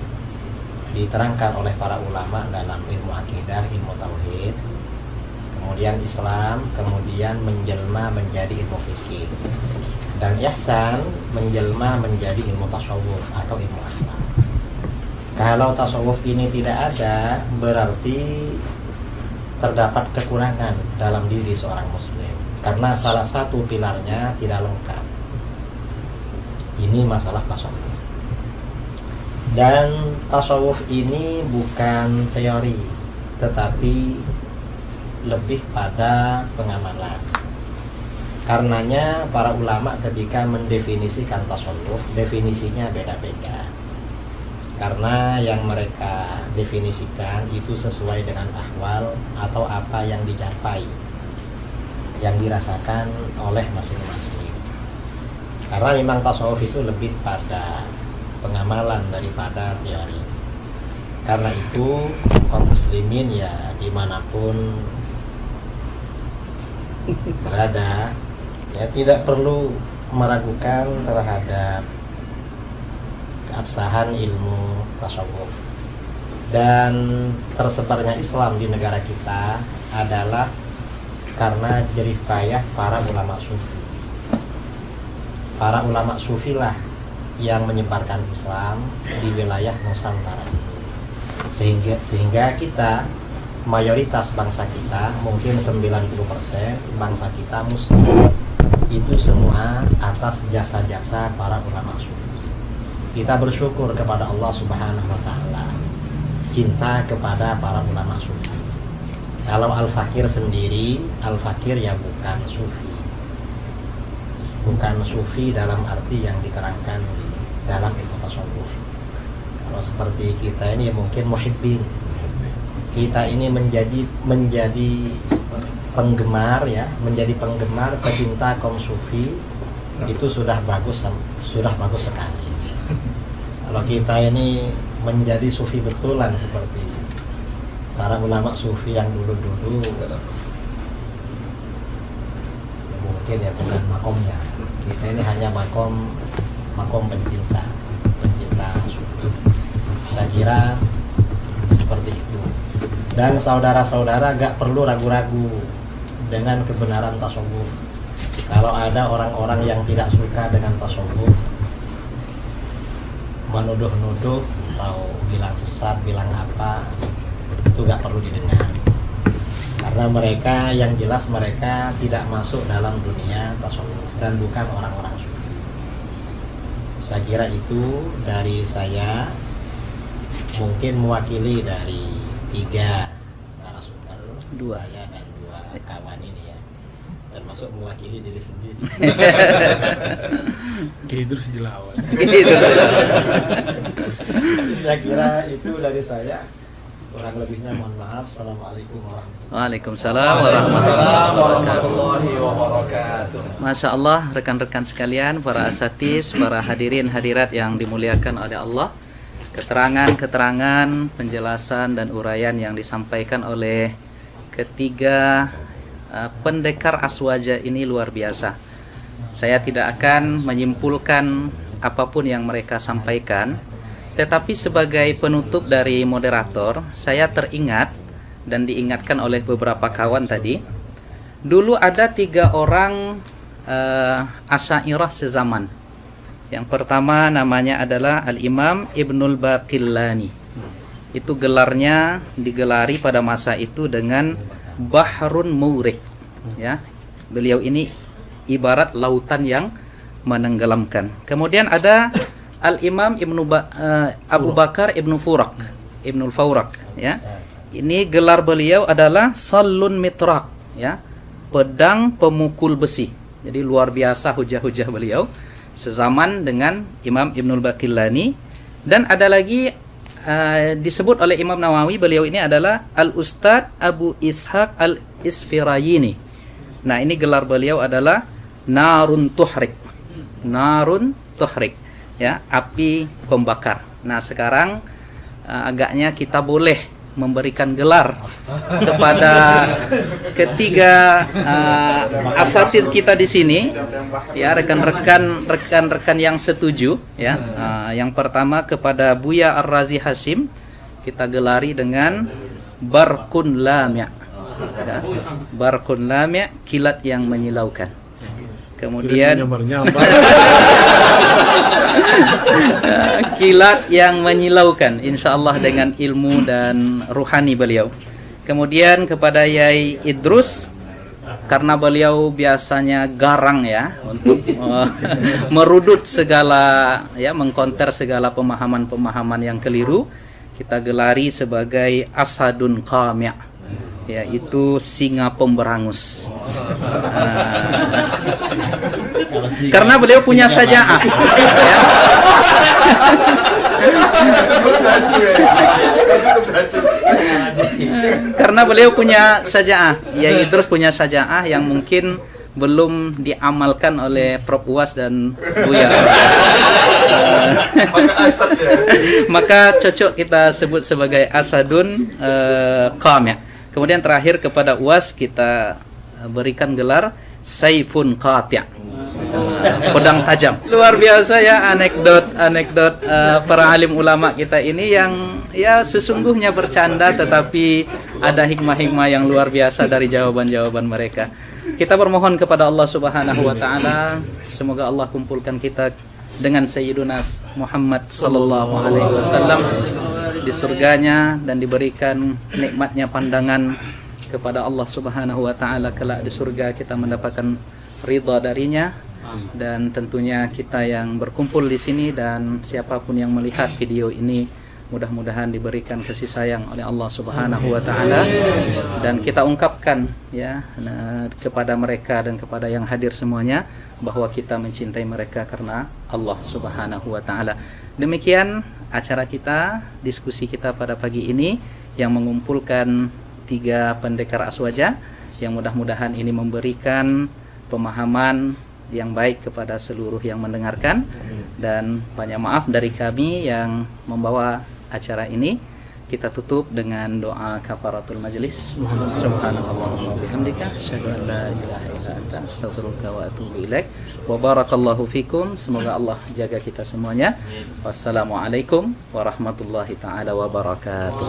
diterangkan oleh para ulama dalam ilmu akidah, ilmu tauhid. Kemudian Islam, kemudian menjelma menjadi ilmu fikih. Dan ihsan menjelma menjadi ilmu tasawuf atau ilmu akhlak. Kalau tasawuf ini tidak ada, berarti terdapat kekurangan dalam diri seorang muslim, karena salah satu pilarnya tidak lengkap. Ini masalah tasawuf. Dan tasawuf ini bukan teori, tetapi lebih pada pengamalan. Karenanya para ulama ketika mendefinisikan tasawuf, definisinya beda-beda. Karena yang mereka definisikan itu sesuai dengan ahwal atau apa yang dicapai, yang dirasakan oleh masing-masing. Karena memang tasawuf itu lebih pada pengamalan daripada teori. Karena itu kaum muslimin ya dimanapun berada, ya tidak perlu meragukan terhadap keabsahan ilmu tasawuf. Dan tersebarnya Islam di negara kita adalah karena jerih payah para ulama sufi. Para ulama sufi lah yang menyebarkan Islam di wilayah Nusantara ini. Sehingga kita, mayoritas bangsa kita, mungkin 90% bangsa kita muslim, itu semua atas jasa-jasa para ulama sufi. Kita bersyukur kepada Allah Subhanahu wa Ta'ala, cinta kepada para ulama sufi. Kalau Al-Fakir sendiri, Al-Fakir ya bukan sufi, bukan sufi dalam arti yang diterangkan dalam ilmu tasawuf. Kalau seperti kita ini mungkin muhibbin, kita ini menjadi penggemar, ya, menjadi penggemar, pecinta kaum sufi, itu sudah bagus sekali. Kalau kita ini menjadi sufi betulan seperti para ulama sufi yang dulu-dulu, ya mungkin ya bukan makomnya. Kita ini hanya makom pencinta sufi. Saya kira seperti itu. Dan saudara-saudara gak perlu ragu-ragu dengan kebenaran tasawuf. Kalau ada orang-orang yang tidak suka dengan tasawuf, menuduh-nuduh atau bilang sesat, bilang apa, itu gak perlu didengar. Karena mereka, yang jelas mereka tidak masuk dalam dunia tasawuf dan bukan orang-orang sufi. Saya kira itu dari saya, mungkin mewakili dari 3 narasumber, 2. saya dan 2 kawan ini ya, termasuk mewakili diri sendiri. Terus dilawan. Saya kira itu dari saya. Kurang lebihnya mohon maaf. Assalamualaikum warahmatullahi wabarakatuh. Waalaikumsalam warahmatullahi wabarakatuh. Masya Allah, rekan-rekan sekalian, para asatiz, para hadirin hadirat yang dimuliakan oleh Allah, keterangan-keterangan, penjelasan dan uraian yang disampaikan oleh ketiga pendekar aswaja ini luar biasa. Saya tidak akan menyimpulkan apapun yang mereka sampaikan. Tetapi sebagai penutup dari moderator, saya teringat dan diingatkan oleh beberapa kawan tadi. Dulu ada 3 orang Asy'ariyah sezaman. Yang pertama namanya adalah Al-Imam Ibnul Baqillani. Itu gelarnya digelari pada masa itu dengan Bahrun Mawrik. Ya, beliau ini ibarat lautan yang menenggelamkan. Kemudian ada Al-Imam Abu Bakar Ibnu Furak, Ibnul Fawrak, ya. Ini gelar beliau adalah Sallun Mitrak, ya. Pedang pemukul besi. Jadi luar biasa hujah-hujah beliau sezaman dengan Imam Ibnul Baqillani. Dan ada lagi disebut oleh Imam Nawawi, beliau ini adalah Al-Ustadz Abu Ishaq Al-Isfirayini. Nah, ini gelar beliau adalah Narun Tuhrik. Narun Tuhrik, ya, api pembakar. Nah, sekarang agaknya kita boleh memberikan gelar kepada ketiga asatiz kita di sini, ya, rekan-rekan yang setuju, ya. Yang pertama kepada Buya Ar-Razi Hashim kita gelari dengan Barqun Lami', ya. Barqun Lami', kilat yang menyilaukan. Kemudian kilat yang menyilaukan, insyaallah dengan ilmu dan ruhani beliau. Kemudian kepada Yai Idrus, karena beliau biasanya garang, ya, untuk merudut segala, ya, mengkonter segala pemahaman-pemahaman yang keliru, kita gelari sebagai Asadun Qami', yaitu singa pemberangus. Karena beliau punya syaja'ah, ya. Karena beliau punya syaja'ah, ya, terus punya syaja'ah yang mungkin belum diamalkan oleh Prof Uwas dan Buya. Maka cocok kita sebut sebagai Asadun Qami'. Kemudian terakhir kepada Uwas kita berikan gelar Saifun Qati', pedang tajam. Luar biasa, ya, anekdot para alim ulama kita ini yang, ya, sesungguhnya bercanda tetapi ada hikmah-hikmah yang luar biasa dari jawaban-jawaban mereka. Kita bermohon kepada Allah Subhanahu wa taala, semoga Allah kumpulkan kita dengan Sayyiduna Muhammad sallallahu alaihi wasallam di surganya dan diberikan nikmatnya pandangan kepada Allah Subhanahu wa taala kelak di surga, kita mendapatkan ridha darinya. Dan tentunya kita yang berkumpul di sini dan siapapun yang melihat video ini mudah-mudahan diberikan kasih sayang oleh Allah Subhanahu wa taala, dan kita ungkapkan, ya, kepada mereka dan kepada yang hadir semuanya bahwa kita mencintai mereka karena Allah Subhanahu wa taala. Demikian acara kita, diskusi kita pada pagi ini yang mengumpulkan 3 pendekar aswaja, yang mudah-mudahan ini memberikan pemahaman yang baik kepada seluruh yang mendengarkan. Dan banyak maaf dari kami yang membawa acara ini. Kita tutup dengan doa kafaratul majlis. Subhanallahumma wa bihamdika asyhadu an la ilaha illa anta astaghfiruka wa atubu ilaik. Wa barakallahu fikum. Semoga Allah jaga kita semuanya. Wassalamualaikum warahmatullahi taala wabarakatuh.